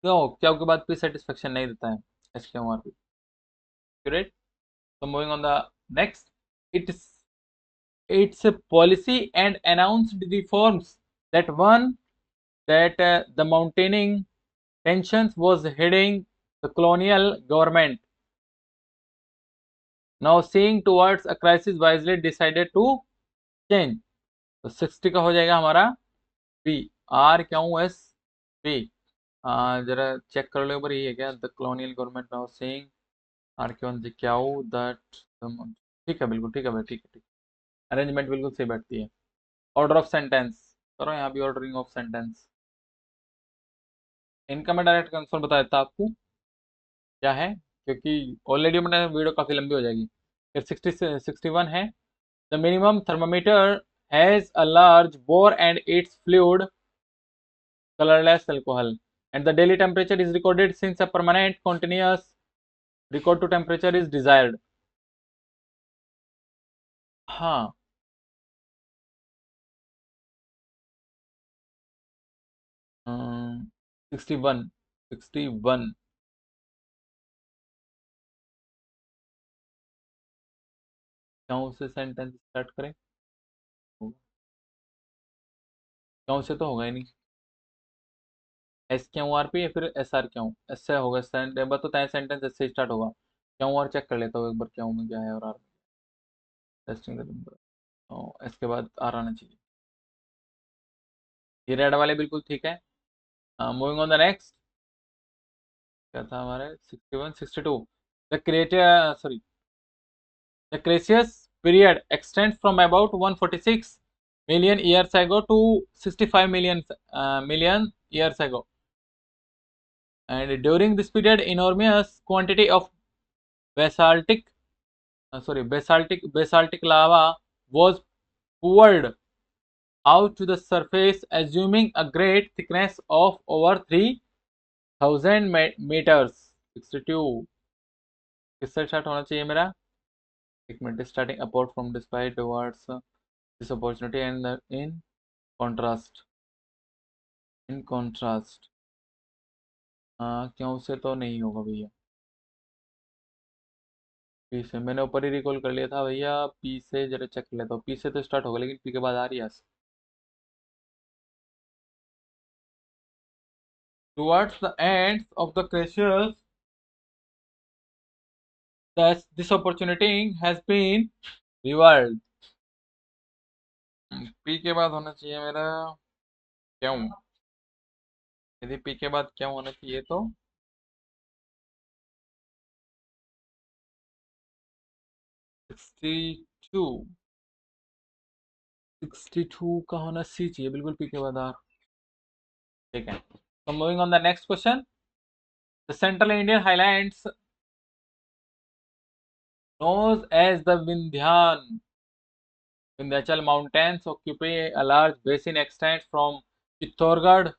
क्यों क्यों के बाद पी सेटिस्फेक्शन नहीं देता है, एस क्यों R P, great. So moving on the next, its policy and announced reforms that one that the maintaining tensions was heading the colonial government, now seeing towards a crisis wisely decided to change। तो 60 का हो जाएगा हमारा P, R Q S P. जरा check कर लो एक बार, ये है क्या, the colonial government now saying, R Q Q that, ठीक है बिल्कुल ठीक है भाई, ठीक है ठीक है, अरेंजमेंट बिल्कुल सही बैठती है। ऑर्डर ऑफ सेंटेंस करो यहाँ भी, ऑर्डरिंग ऑफ सेंटेंस। इनका मैं डायरेक्ट आंसर बता देता आपको क्या है, क्योंकि ऑलरेडी मैंने वीडियो काफ़ी लंबी हो जाएगी। फिर 61 है, the minimum thermometer has a large bore and it's fluid colorless alcohol, and the daily temperature is recorded since a permanent continuous record to temperature is desired। हाँ, 61, 61 क्यों से सेंटेंस स्टार्ट करें? क्यों से तो होगा ही नहीं। एस क्यू आर पी या फिर एस आर क्यू, एस से होगा सेंटेंस, तो तय सेंटेंस एस से स्टार्ट होगा। क्यों आर चेक कर लेता हूँ एक बार, क्यों में क्या है और आर टेस्टिंग एस के बाद आर आना चाहिए। ये रेड वाले बिल्कुल ठीक है। Moving on the next. क्या था हमारे 61 62। The creator sorry the cretaceous period extends from about 146 million years ago to 65 million years ago, and during this period enormous quantity of basaltic basaltic lava was poured out to the surface, assuming a great thickness of over 3000 meters. 62 किससे start होना चाहिए मेरा? एक minute. Starting upward from despite towards this opportunity and contrast in contrast. क्यों से तो नहीं होगा भैया। पी से मैंने ऊपर ही रिकॉल कर लिया था भैया। पी से जरा चेक कर लेता हूँ। पी से तो स्टार्ट होगा, लेकिन पी के बाद आ रही है towards the ends of the Cretaceous. Thus, this opportunity has been revealed. P के बाद होना चाहिए मेरा क्यों। यदि पी के बाद क्यों होना चाहिए तो 62। 62 का होना सी चाहिए बिल्कुल, पी के बाद आर। ठीक है, तो moving on the next question. The central Indian highlands known as the Vindhyachal Mountains occupy a large basin extends from Chittorgarh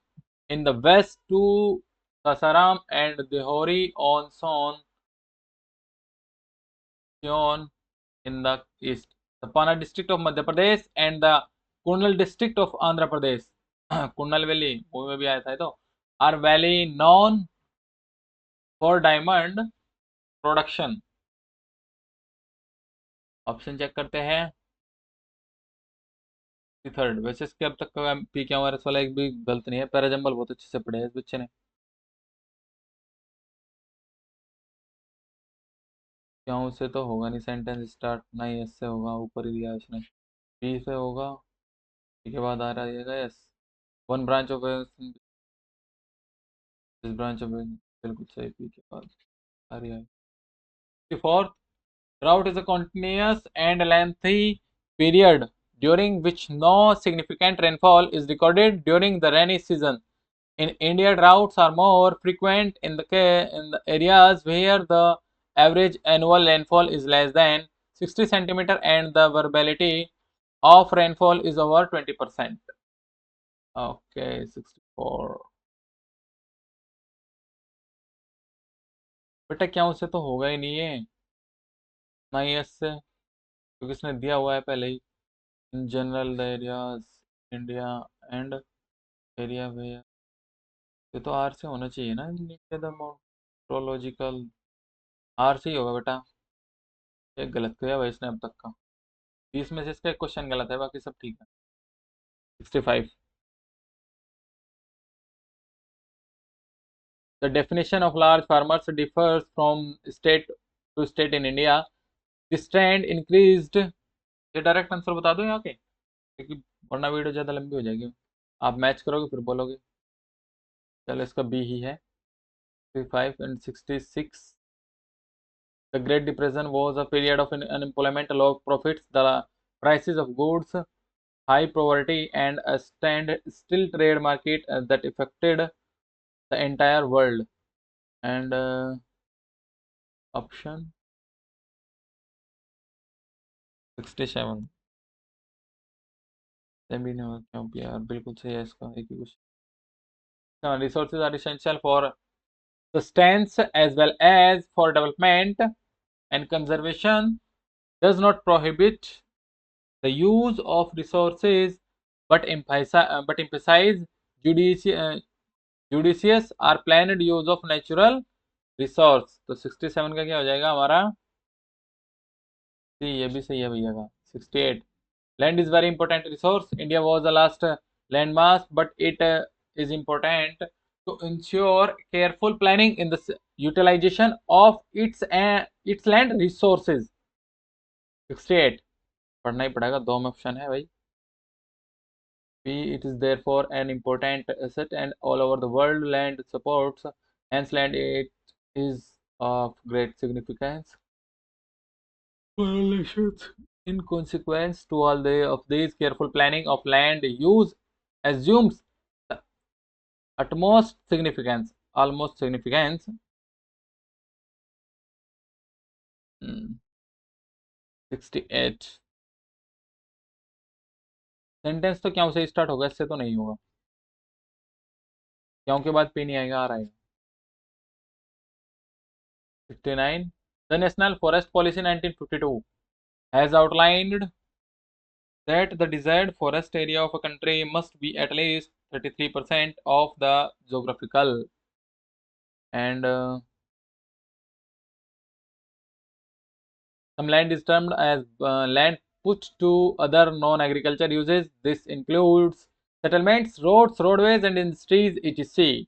in the west to Sasaram and Dehori on Son in the east. The Pana district of Madhya Pradesh and the Kurnool district of Andhra Pradesh, Kurnool Valley, movie में भी आया था ये तो, are valley known for diamond production. Option check करते हैं। Third. वैसे इसके अब तक का पी के आर एस वाला एक भी गलत नहीं है। पैराजंबल बहुत अच्छे से पढ़े हैं इस बच्चे ने। क्यों से तो होगा नहीं सेंटेंस स्टार्ट, ना ही एस से होगा, ऊपर ही दिया है उसने। पी से होगा, पी के बाद आ रहा है S. One branch of this branch of, बिल्कुल सही, पी के बाद आ रही है। Fourth, drought is a continuous and lengthy period during which no significant rainfall is recorded during the rainy season. In India, droughts are more frequent in the areas where the average annual rainfall is less than 60 centimeter and the variability of rainfall is over 20%. Okay, 64। बेटा क्या उससे तो होगा ही नहीं है, ना ही इससे, क्योंकि इसने दिया हुआ है पहले ही। In general the areas India and area way, ये तो आर से होना चाहिए ना। द मोट्रोलॉजिकल, आर से ही होगा बेटा। ये गलत किया भाई इसने अब तक का। 20 में से इसका एक क्वेश्चन गलत है, बाकी सब ठीक है। 65। The definition of large farmers differs from state to state in India. This trend increased. ये डायरेक्ट आंसर बता दो यहाँ के, क्योंकि वरना वीडियो ज़्यादा लंबी हो जाएगी। आप मैच करोगे फिर बोलोगे। चलो इसका बी ही है। 65 and 66। The Great Depression was a period of unemployment, low profits, the prices of goods, high poverty, and a still trade market that affected the entire world. And option 67। बिल्कुल सही है इसका एक ही question. Resources are essential for sustenance as well as for development, and conservation does not prohibit the use of resources but emphasize judicious judicious or planned use of natural resource। तो 67 का क्या हो जाएगा हमारा? ये भी सही है भैया का। 68। Land is very important resource, India was the last land mass, but it is important to ensure careful planning in the utilization of its land resources. 68। पढ़ना ही पड़ेगा, दो में ऑप्शन है भाई। B. It is therefore an important asset and all over the world land supports, hence land it is of great significance for all nations. In consequence to all of these, careful planning of land use assumes the utmost significance, almost significance. 68। Sentence तो क्यों से start होगा, इससे तो नहीं होगा। क्यों के बाद पी नहीं आएगा, आ रहा है। 59। The National Forest Policy 1952 has outlined that the desired forest area of a country must be at least 33% of the geographical and some land is termed as land put to other non-agriculture uses. This includes settlements, roads, roadways and industries etc.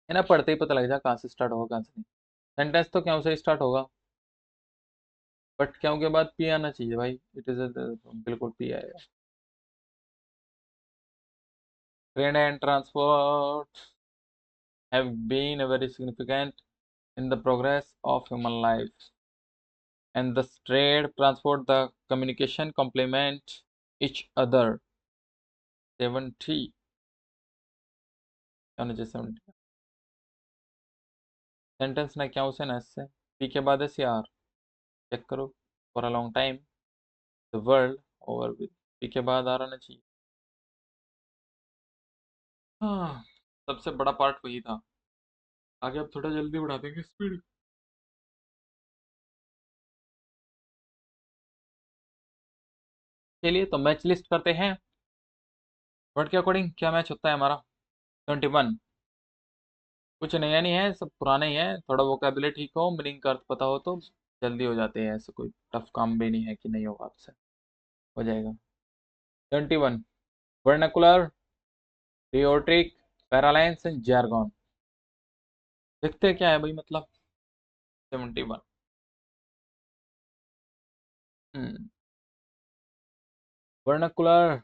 है ना, पढ़ते ही पता लग जाए कहाँ से start होगा कहाँ से नहीं। सेंटेंस तो क्यों से स्टार्ट होगा, बट क्यों के बाद पी आना चाहिए भाई। इट इज बिल्कुल पी आएगा। Trade and transport have been very significant in the progress of human life, and thus trade, transport, the communication complement each other. 70। क्या होना चाहिए 70। सेंटेंस ना क्या उसे ना इससे पी के बाद है सी आर। चेक करो। For a long time the world over with, P के बाद आ रहना चाहिए। हाँ, सबसे बड़ा पार्ट वही था। आगे अब थोड़ा जल्दी बढ़ा देंगे स्पीड। चलिए तो मैच लिस्ट करते हैं। वर्ड के अकॉर्डिंग क्या मैच होता है हमारा। 21। कुछ नया नहीं है, सब पुराना ही है। थोड़ा वोकेबुलरी ठीक हो, मीनिंग का अर्थ पता हो तो जल्दी हो जाते हैं। ऐसा कोई टफ काम भी नहीं है कि नहीं होगा आपसे, हो जाएगा। 21। Vernacular, rhetoric, parlance and jargon. देखते हैं क्या है भाई मतलब। 71। Vernacular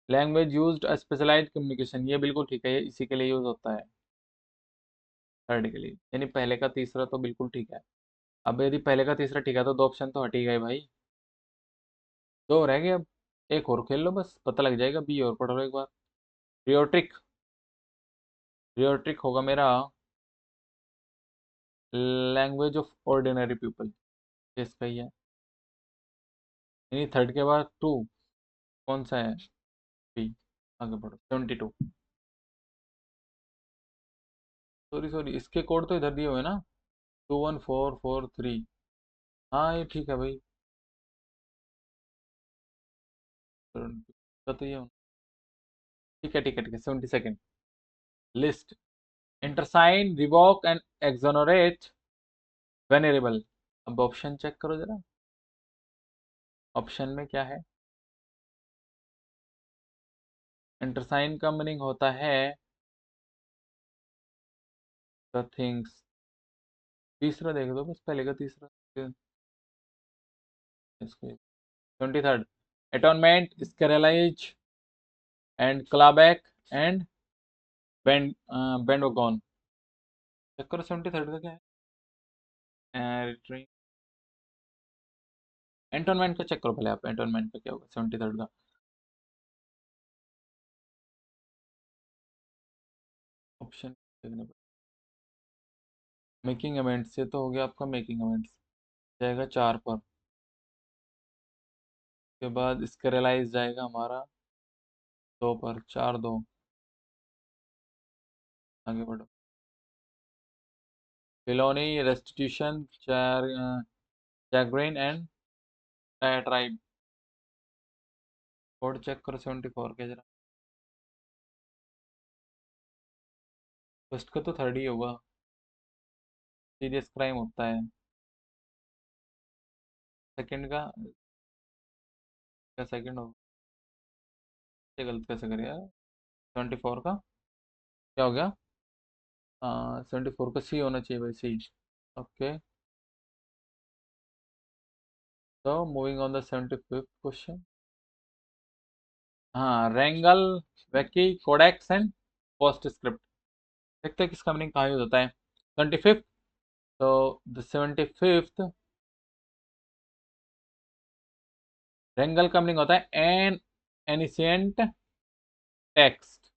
language used specialised communication, ये बिल्कुल ठीक है, ये इसी के लिए यूज होता है। थर्ड के लिए, यानी पहले का तीसरा तो बिल्कुल ठीक है। अब यदि पहले का तीसरा ठीक है तो दो ऑप्शन तो हट ही गए भाई। दो रह गए अब। एक और खेल लो बस, पता लग जाएगा। बी और पढ़ लो एक बार। रियोट्रिक। रियोट्रिक होगा मेरा लैंग्वेज ऑफ ऑर्डिनरी पीपल, इसका ही है। यानी थर्ड के बाद टू कौन सा है। बी। आगे बढ़ो। 72। सॉरी सॉरी, इसके कोड तो इधर दिए हुए ना। 21443। हाँ ये ठीक है भाई। का तो ये ठीक है ठीक है ठीक है। 72nd list. इंटरसाइन, रिवोक एंड एक्सोनरेट वेनेरेबल। अब ऑप्शन चेक करो जरा, ऑप्शन में क्या है। इंटरसाइन का मीनिंग होता है द थिंग्स। तीसरा देख दो बस, पहले का तीसरा इसको। 23rd एटोनमेंट, स्केरलाइज एंड क्लाबैक एंड बेंडोगॉन। चेक करो 73rd का क्या है। एंटोनमेंट का चेक करो पहले आप, एंटोनमेंट का क्या होगा 73rd का। ऑप्शन देखने पर मेकिंग इवेंट से तो हो गया आपका, मेकिंग इवेंट्स जाएगा 4 पर। उसके बाद स्केरलाइज जाएगा हमारा 2 पर, 4 2। आगे बढ़ो। Felony, restitution, chagrin and tribe. Code check करो 74 के जरा। फर्स्ट का तो थर्ड ही होगा, सीरियस क्राइम होता है। सेकंड का क्या सेकंड हो, ये गलत कैसे करे यार। 74 का क्या हो गया? 74 का सी होना चाहिए भाई, सी। ओके, तो moving on the 75th question. हाँ, रेंगल, वेकी, कोडेक्स एंड पोस्ट स्क्रिप्ट। देखते हैं किसका मीनिंग कहाँ यूज होता है। 75th, तो द 75th रेंगल का मीनिंग होता है एन एनिशिएंट टेक्स्ट।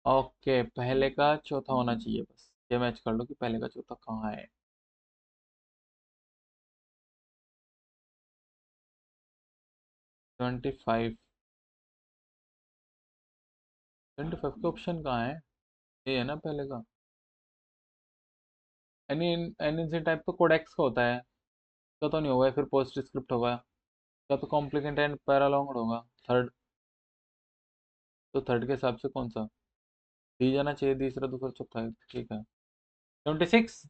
ओके, पहले का चौथा होना चाहिए, बस ये मैच कर लो कि पहले का चौथा कहाँ है। 25, 25 का ऑप्शन कहाँ है? ये है ना पहले का। एनी एनी टाइप तो कोडेक्स का होता है, इसका तो नहीं होगा, फिर पोस्ट स्क्रिप्ट होगा, इसका तो कॉम्प्लिकेंट एंड पैरालॉन्ग्ड होगा। थर्ड, तो थर्ड के हिसाब से कौन सा डी जाना चाहिए, तीसरा दूसरा चौथा है, ठीक है। 26,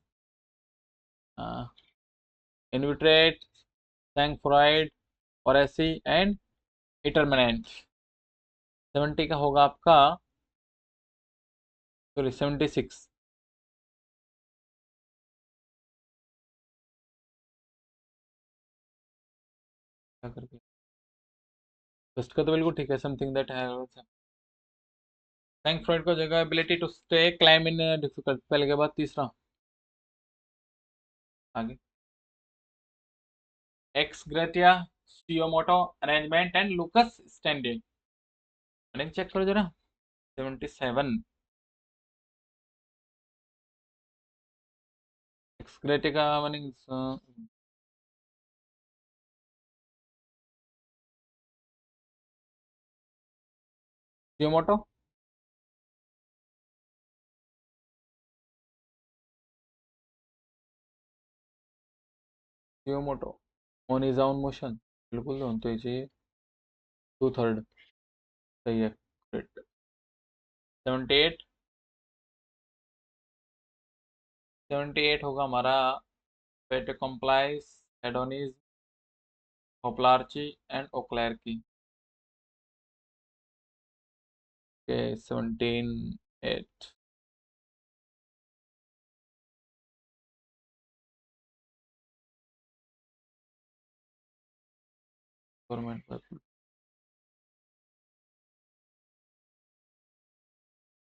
इन्विट्रेट, सैंक्फ्राइड, ओरेसी एंड इटरमिनेंट। 70 का होगा आपका, सॉरी 76। क्या करके, फर्स्ट का तो बिल्कुल ठीक है, समथिंग दैट है। सैंक्फ्राइड को जगह ability to stay climb in difficult, पहले के बाद तीसरा आगे। Ex gratia, suo motu, arrangement and locus standard. Check करो जरा। 77, एक्स ग्रेटिया का meaning suo motu. Suo motu on is on motion, बिल्कुल होना तो चाहिए। टू थर्ड सही है, ग्रेट। 78, 78 होगा हमारा पेट कॉम्प्लाइस, एडोनिस, होपलार्ची एंड ओक्लेर्की के। 17, 8। Government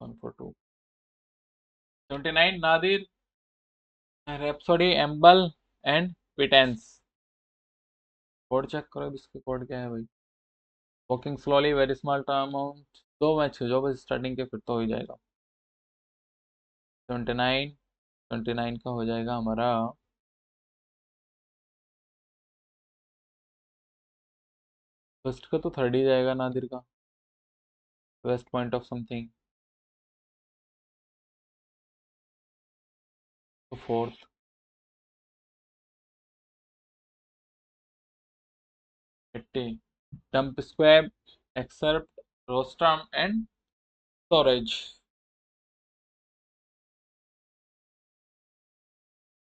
142। 79, nadir, rhapsody, amble and pittance. Code check करो, इसके कोड क्या है भाई। Walking slowly, very small amount, दो मैच जो बस स्टार्टिंग के, फिर तो हो ही जाएगा। 29, 29 का हो जाएगा हमारा, फर्स्ट का तो थर्ड ही जाएगा नादिर का, वेस्ट पॉइंट ऑफ समथिंग, तो fourth. 80, dump squab, excerpt, rostrum and storage.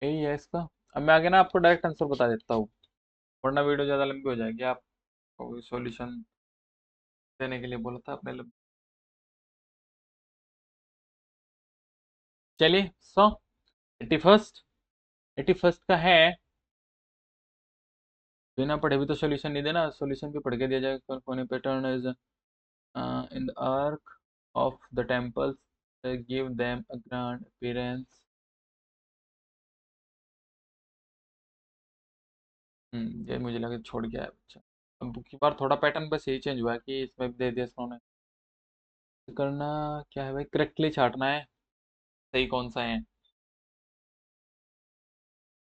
यही है इसका। अब मैं आगे ना आपको डायरेक्ट आंसर बता देता हूँ, वरना वीडियो ज़्यादा लंबी हो जाएगी। आपको सॉल्यूशन देने के लिए बोला था अपने। चलिए, 81st, 81st का है, बिना पढ़े भी तो सॉल्यूशन नहीं देना, सॉल्यूशन भी पढ़ के दिया जाएगा। कौन pattern is in the arc of the temples, give them a grand appearance. ये मुझे लगा छोड़ गया है बच्चा। अब की बार थोड़ा पैटर्न बस यही चेंज हुआ है कि इसमें भी दे दिया उन्होंने। करना क्या है भाई, करेक्टली छाटना है, सही कौन सा है।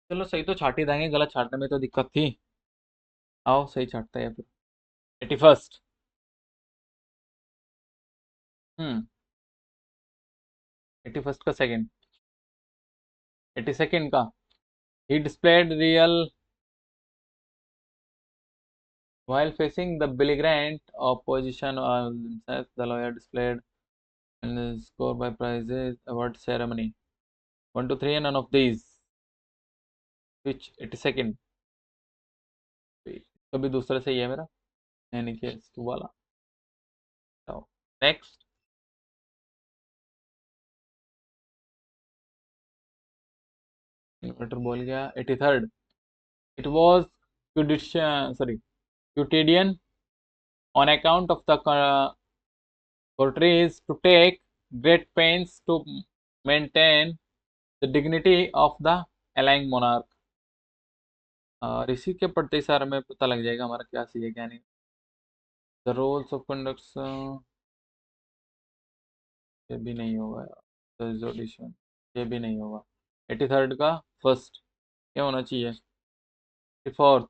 चलो सही तो छाट ही देंगे, गलत छाटने में तो दिक्कत थी। आओ सही छाटते हैं फिर। 81st। हम्म 81st का सेकंड। 82nd का, he displayed real while facing the belligerent opposition, the lawyer displayed and score by prizes award ceremony. 1 to 3 and none of these. Which 82nd. कभी दूसरा सही है मेरा, यानी कि S2 वाला. नेक्स्ट. इन्वर्टर बोल गया. 83rd. It was Quotidian on account of the courtiers to take great pains to maintain the dignity of the allying monarch. इसी के पढ़ते ही सारा में पता लग जाएगा हमारा क्या सही है क्या नहीं. द रोल्स ऑफ कंडक्ट्स, ये भी नहीं होगा यार. ये भी नहीं होगा. 83rd का फर्स्ट क्या होना चाहिए. 84th.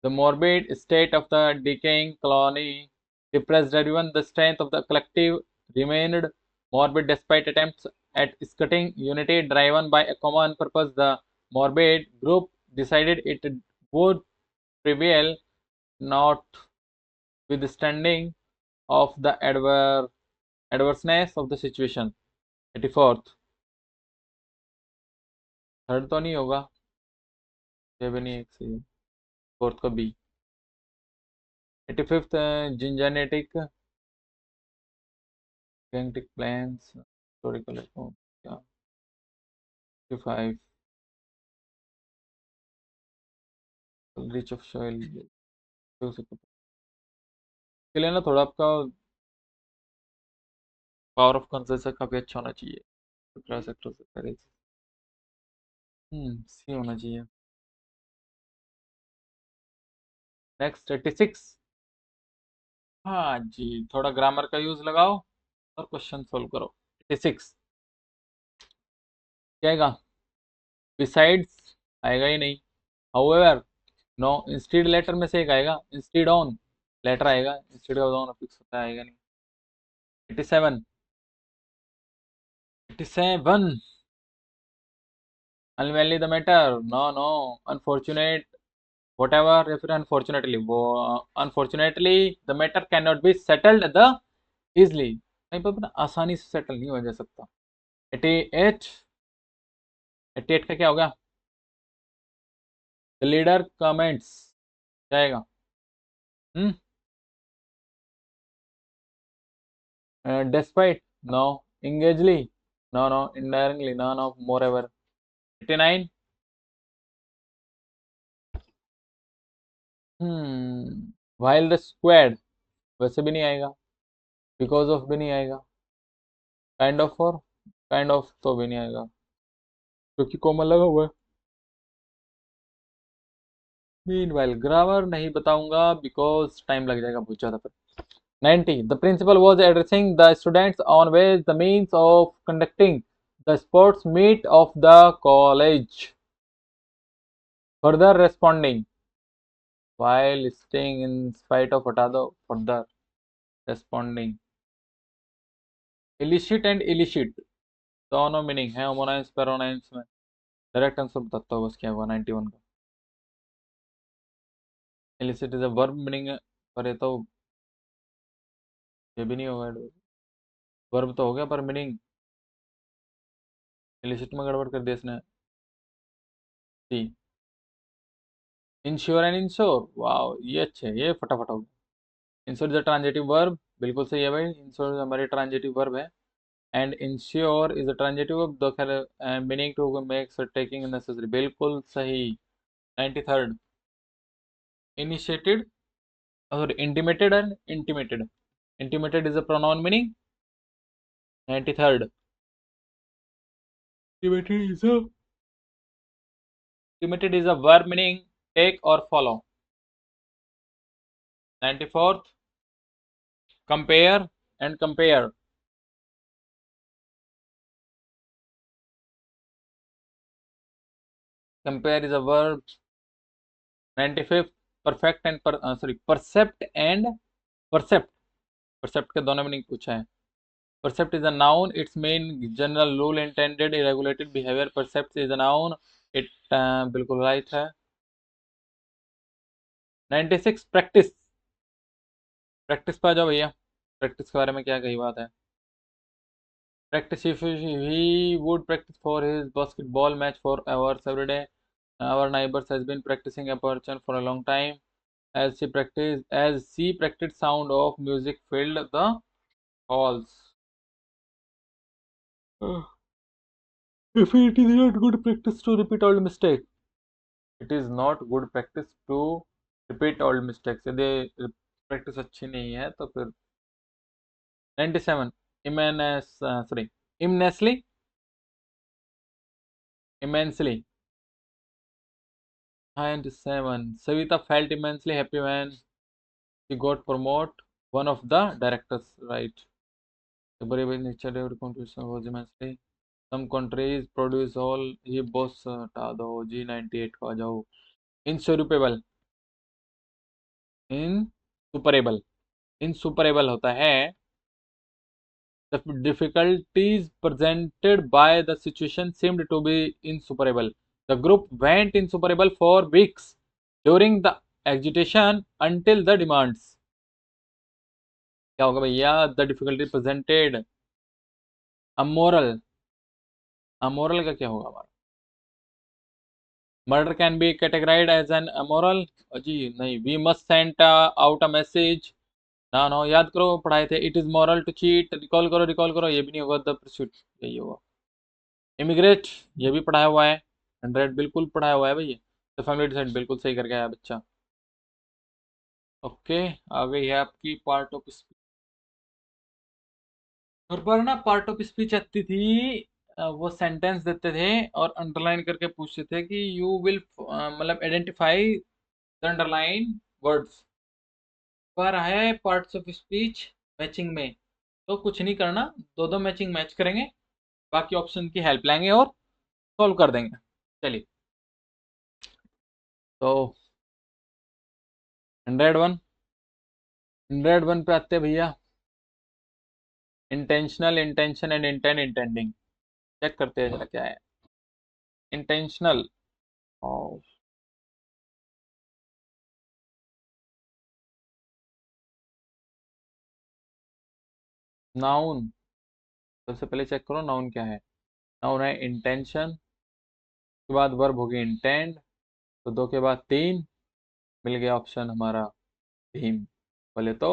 The morbid state of the decaying colony depressed everyone. The strength of the collective remained morbid despite attempts at skirting unity driven by a common purpose. The morbid group decided it would prevail, notwithstanding of the adverseness of the situation. 84th. Third तो नहीं होगा, ये भी नहीं एक सही. Fourth का B. 85th. जिंजानेटिक gigantic plans, historical account. Yeah. 55. Reach of soil. के लिए ना थोड़ा आपका पावर ऑफ कंसेंसस काफी अच्छा होना चाहिए. सेक्टर से करे. सी होना चाहिए. नेक्स्ट. 86. हाँ जी, थोड़ा ग्रामर का यूज लगाओ और क्वेश्चन सोल्व करो. 86 क्या आएगा. बिसाइड्स आएगा ही नहीं. However no. इंस्टीड लेटर में से एक आएगा. इंस्टीड ऑन लेटर आएगा. इंस्टीड ऑफ ऑन फिक्स होता है, आएगा नहीं. 87. 87. Unvalue the matter. No, no. Unfortunate. Whatever. या फिर unfortunately. वो unfortunately the matter cannot be settled the easily. कहीं पर ना आसानी से सेटल नहीं हो जा सकता. 88. 88 का क्या होगा. The leader comments जाएगा. Despite. No. Engagely. No, no. Indirectly. No, no. Moreover. 89. While the squad. वैसे भी नहीं आएगा. बिकॉज ऑफ भी नहीं आएगा. काइंड ऑफ और काइंड ऑफ तो भी नहीं आएगा क्योंकि कॉमन लगा हुआ है. मीनवाइल ग्रामर नहीं बताऊंगा बिकॉज टाइम लग जाएगा बहुत ज़्यादा. पर 90. The principal was addressing the students on ways the means of conducting the sports meet of the college. Further responding while staying in spite of हटा दो. Further responding. Elicit and illicit दोनों meaning है होमोनाइम्स पेरोनाइम्स में. Direct answer बताता हूँ बस क्या हुआ 91 का. Illicit is a verb meaning पर ये तो ये भी नहीं होगा. वर्ब तो हो गया पर मीनिंग इलिसिट में गड़बड़ कर दिया इसने. C. Ensure and insure. Wow ये अच्छे, ये फटाफट हो गया. Insure is a transitive verb. बिल्कुल सही है भाई. इंश्योर हमारी ट्रांजिटिव वर्ब है. And ensure is a transitive verb दो खैर meaning to make taking necessary. बिल्कुल सही. 93rd. इनिशिएटेड और intimated and intimated. Intimated is a pronoun meaning. 93rd. Intimated is a verb meaning take or follow. 94th. Compare and compare. Compare is a verb. 95th. Perfect and percept and percept. Percept के दोनों meaning पूछा है. Percept is a noun. Its main general rule intended regulated behavior. Percept is a noun. It बिल्कुल right है. 96. Practice. Practice पे आ जाओ भैया. Practice के बारे में क्या कही बात है. Practice if he would practice for his basketball match for hours every day. Our neighbors has been practicing a person for a long time. As she practiced, sound of music filled the halls. If it is not good practice to repeat old mistake, it is not good practice to repeat old mistakes. यदि practice अच्छी नहीं है तो फिर 97 sorry, immensely, immensely. 97. Savita felt immensely happy when she got promoted. One of the directors, right? The very nature of contribution was immensely. Some countries produce all ये boss हटा दो G98 को आ जाओ insuperable insuperable insuperable होता है the difficulties presented by the situation seemed to be insuperable. The group went insuperable for weeks during the agitation until the demands. क्या होगा भैया? The difficulty presented amoral, amoral का क्या होगा हमारा? Murder can be categorized as an amoral? जी नहीं. We must send out a message. ना नो, याद करो पढ़ाए थे. It is moral to cheat. Recall करो, रिकॉल करो. ये भी नहीं होगा. द परस्यूट, यही होगा. इमिग्रेट, ये भी पढ़ाया हुआ है. 100 बिल्कुल पढ़ाया हुआ है भैया. तो फैमिली डिसाइड बिल्कुल सही करके आया बच्चा. ओके, आ गई है आपकी पार्ट ऑफ स्पीच. हर बार ना पार्ट ऑफ स्पीच आती थी, वो सेंटेंस देते थे और अंडरलाइन करके पूछते थे कि यू विल मतलब आइडेंटिफाई द अंडरलाइन वर्ड्स. पर है पार्ट्स ऑफ स्पीच मैचिंग में, तो कुछ नहीं करना. दो दो मैचिंग मैच करेंगे, बाकी ऑप्शन की हेल्प लेंगे और सॉल्व कर देंगे. चलिए, तो 101, 101 पे आते हैं भैया. Intentional, intention and intend, intending. Check करते हैं जरा क्या है इंटेंशनल. नाउन, सबसे पहले चेक करो नाउन क्या है. नाउन है इंटेंशन, के बाद वर्ब होगी इंटेंड, तो दो के बाद तीन. मिल गया ऑप्शन हमारा भीम. बोले तो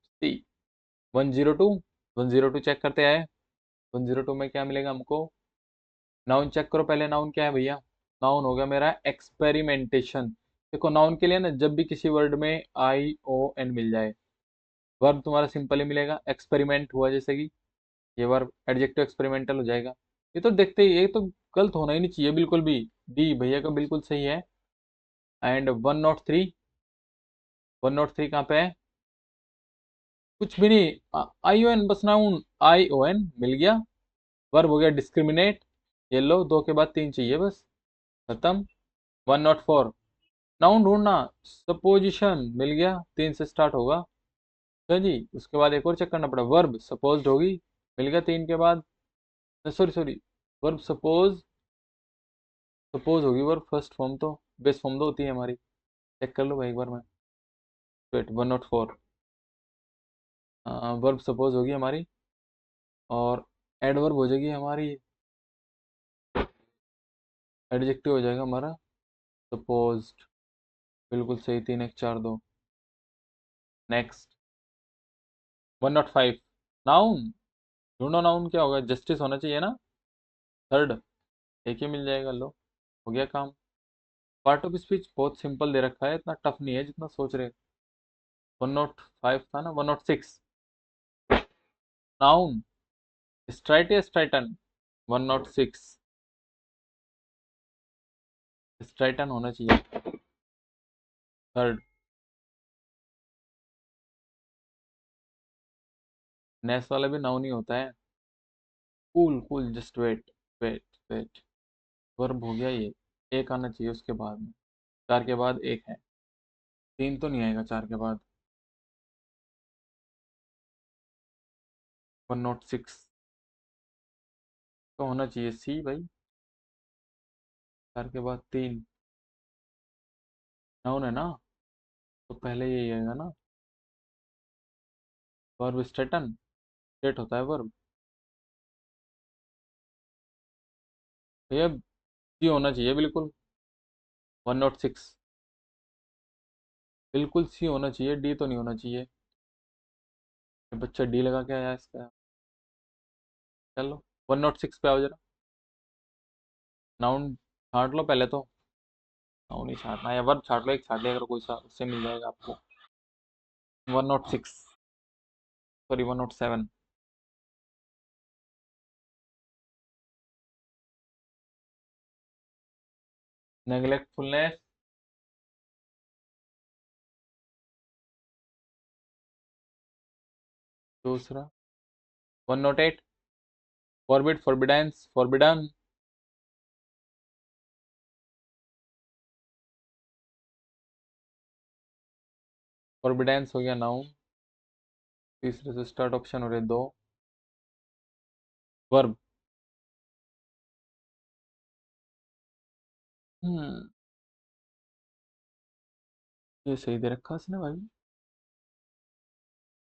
सी. 102, 102 चेक करते आए. 102 में क्या मिलेगा हमको? नाउन चेक करो पहले. नाउन क्या है भैया? नाउन हो गया मेरा एक्सपेरिमेंटेशन. देखो नाउन के लिए ना, जब भी किसी वर्ड में आई ओ एन मिल जाए, वर्ब तुम्हारा सिंपल ही मिलेगा. एक्सपेरिमेंट हुआ जैसे कि, ये वर्ब एडजेक्टिव एक्सपेरिमेंटल हो जाएगा. ये तो देखते ही, ये तो गलत होना ही नहीं चाहिए बिल्कुल भी. डी भैया का बिल्कुल सही है. एंड 103, 103 कहाँ पे है? कुछ भी नहीं, आई ओ एन बस. नाउन आई ओ एन मिल गया. वर्ब हो गया डिस्क्रिमिनेट. ये लो, दो के बाद तीन चाहिए बस, खत्म. 104, नाउन ढूंढना. सपोजिशन मिल गया, तीन से स्टार्ट होगा. तो जी उसके बाद एक और चेक करना पड़ा. वर्ब सपोज्ड होगी, मिल गया तीन के बाद. Sorry sorry, verb suppose, suppose होगी वर्ब. फर्स्ट फॉर्म तो, बेस फॉर्म तो होती है हमारी. चेक कर लो भाई एक बार में. वेट, 104, वर्ब सपोज होगी हमारी, और एडवर्ब हो जाएगी हमारी, एडजेक्टिव हो जाएगा हमारा सपोज्ड. बिल्कुल सही. 3 1 4 2. नेक्स्ट 105, नाउन ढूंढो. नाउन क्या होगा? जस्टिस होना चाहिए ना. थर्ड, एक ही मिल जाएगा. लो, हो गया काम. पार्ट ऑफ स्पीच बहुत सिंपल दे रखा है, इतना टफ नहीं है जितना सोच रहे. 105 था ना. 106, नाउन स्ट्राइट या स्ट्राइटन? 106 स्ट्राइटन होना चाहिए. थर्ड, नेस वाला भी नाउन ही होता है. Cool cool, just wait, wait, wait. Verb हो गया ये. एक आना चाहिए उसके बाद में. चार के बाद एक है, तीन तो नहीं आएगा चार के बाद. 106 तो होना चाहिए सी भाई. चार के बाद तीन, नाउन है ना, तो पहले यही आएगा ना. वर्ब स्ट्रेटन, स्ट्रेट होता है वर्ब. भैया सी होना चाहिए बिल्कुल। 106 बिल्कुल सी होना चाहिए, डी तो नहीं होना चाहिए। ये बच्चा डी लगा के आया इसका। चलो 106 पे आओ जरा। नाउन छांट लो पहले तो। नाउन ही छांटना है या वर्ब छांट लो, एक छांट लिया अगर कोई सा, उससे मिल जाएगा आपको। 106 सॉरी 107। नेग्लेक्टफुलनेस। दूसरा 108 फॉरबिड फॉरबिडेंस फॉरबिडन। फॉरबिडेंस हो गया नाउन। तीसरे से स्टार्ट ऑप्शन हो रहे दो। वर्ब। हम्म ये सही दे रखा इसने भाई।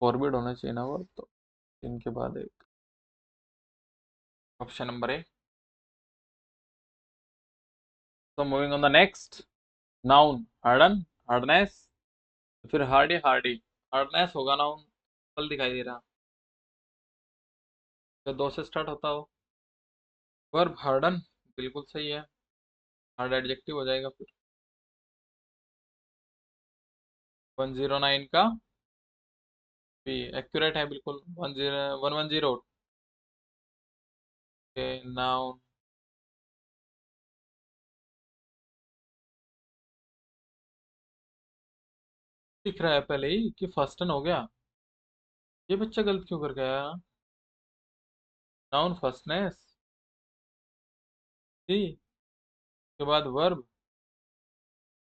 फॉरबिड होना चाहिए ना वर्ब तो। इनके बाद एक option number A. So moving on the next noun harden hardness। फिर हार्डी हार्डी हार्डनेस होगा नाउन। फल दिखाई दे रहा। तो दो से स्टार्ट होता हो। वर्ब हार्डन बिल्कुल सही है। हार्ड एडजेक्टिव हो जाएगा फिर। 109 का भी एक्यूरेट है बिल्कुल। 110 के नाउन। दिख रहा है पहले ही कि फर्स्टन हो गया। ये बच्चा गलत क्यों कर गया। नाउन फर्स्टनेस थी, के बाद वर्ब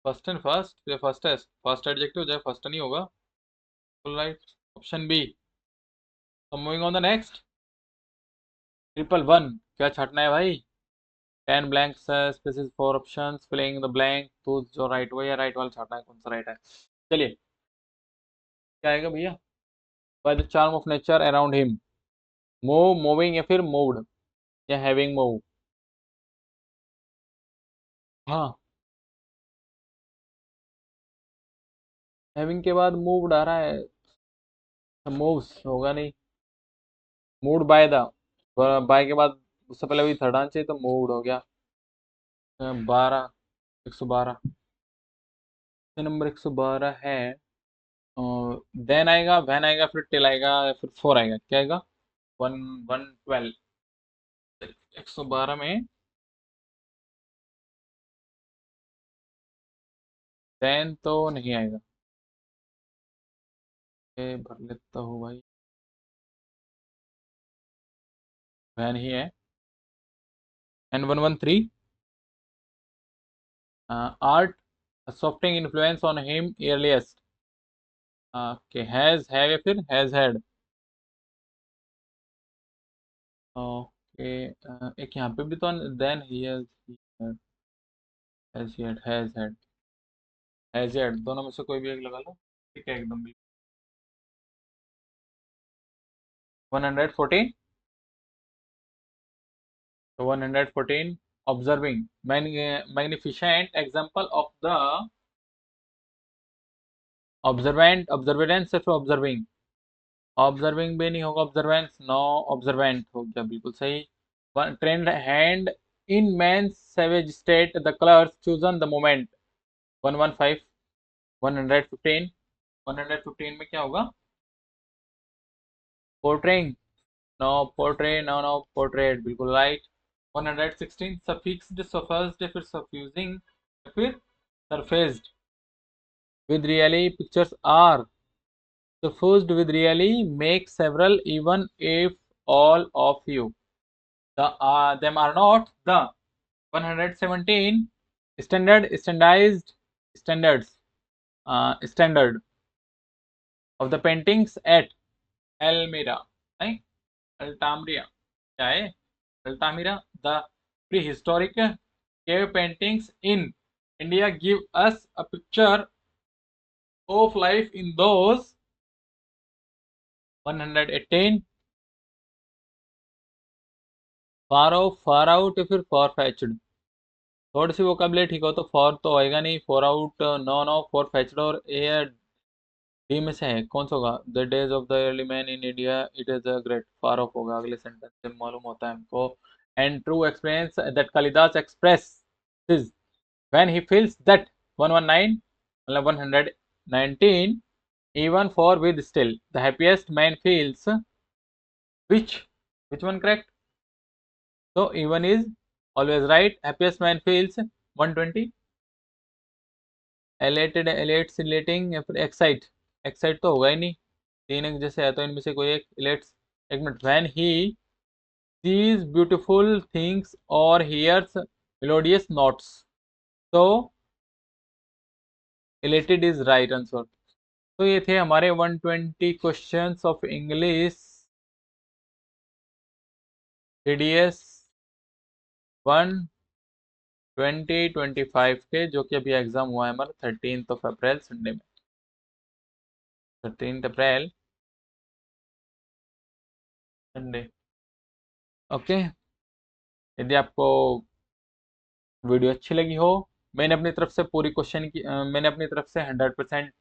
फर्स्ट एंड फर्स्ट या फर्स्टेस्ट, फर्स्ट एडजेक्टिव हो जाए फर्स्ट नहीं होगा। Full right option B. Moving on the next. 111 क्या छाटना है भाई। 10 blank spaces 4 options filling the blank तो जो राइट वो या राइट वाला छाटना है, कौन सा राइट है। चलिए क्या आएगा भैया। By the charm of nature around him. Move moving या फिर मूव्ड या हैविंग मूव। हाँ हैविंग के बाद मूव्ड आ रहा है। मूव्स होगा नहीं। मूव्ड बाय द, बाय के बाद उससे पहले भी थर्ड आना चाहिए तो मूव्ड हो गया। 12 112 नंबर 112 है। देन आएगा वैन आएगा फिर टिल आएगा या फिर फोर आएगा, क्या आएगा। 112 112 में देन तो नहीं आएगा। ये भर लेता हूँ भाई। वैन ही है। And 113 art softening influence on him earliest। के हैज है या फिर हैज हैड। ओके एक यहाँ पे भी तो देन ही हैज हैड दोनों में से कोई भी एक लगा लो। ठीक है एकदम भी। 114 तो 114 observing magnificent example of the observant observance सिर्फ ऑब्जर्विंग। ऑब्जर्विंग भी नहीं होगा, ऑब्जर्वेंस नो। ऑब्जर्वेंट हो गया बिल्कुल सही। Trend hand in man savage state the colours chosen the moment. 115 115 115 में क्या होगा। Portraying no. Portray no no portrait बिल्कुल राइट। 116 सफिक्स्ड सफर्स्ड या फिर सफ्यूजिंग या फिर सरफेस्ड with really pictures are suffused with really make several even if all of you the them are not the 117 standardized standards standard of the paintings at Almira नहीं Altamira क्या है Altamira the prehistoric cave paintings in India give us a picture of life in those 118 far out या फिर for फैच्ड, थोड़ी सी vocabulary ठीक हो तो for तो होएगा नहीं, far out no no, far fetched और ए डी में से है कौन सा होगा? The days of the early man in India it is a great, far off होगा अगले सेंटेंस से मालूम होता है हमको। And true experience that Kalidas express when he feels that 119 मतलब 119 even for with still the happiest man feels which one correct? So even is always right, happiest man feels 120, elated elates elating या फिर excite, excite तो होगा ही नहीं, तीन एक जैसे है तो इनमें से कोई एक elates। एक minute, when he sees beautiful things or hears melodious notes, so elated is right answer। तो ये थे हमारे 120 क्वेश्चंस ऑफ इंग्लिश TDS 2025 के, जो कि अभी एग्जाम हुआ है हमारा 13 अप्रैल संडे में, 13 अप्रैल संडे। ओके, यदि आपको वीडियो अच्छी लगी हो, मैंने अपनी तरफ से पूरी क्वेश्चन की मैंने अपनी तरफ से 100%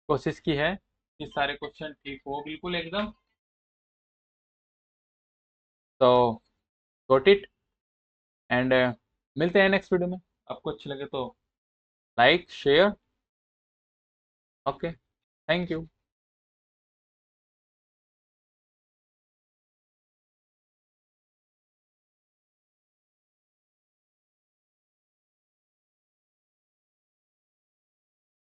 कोशिश की है कि सारे क्वेश्चन ठीक हो बिल्कुल एकदम। तो गॉट इट, एंड मिलते हैं नेक्स्ट वीडियो में। आपको अच्छी लगे तो like share. Okay, thank you.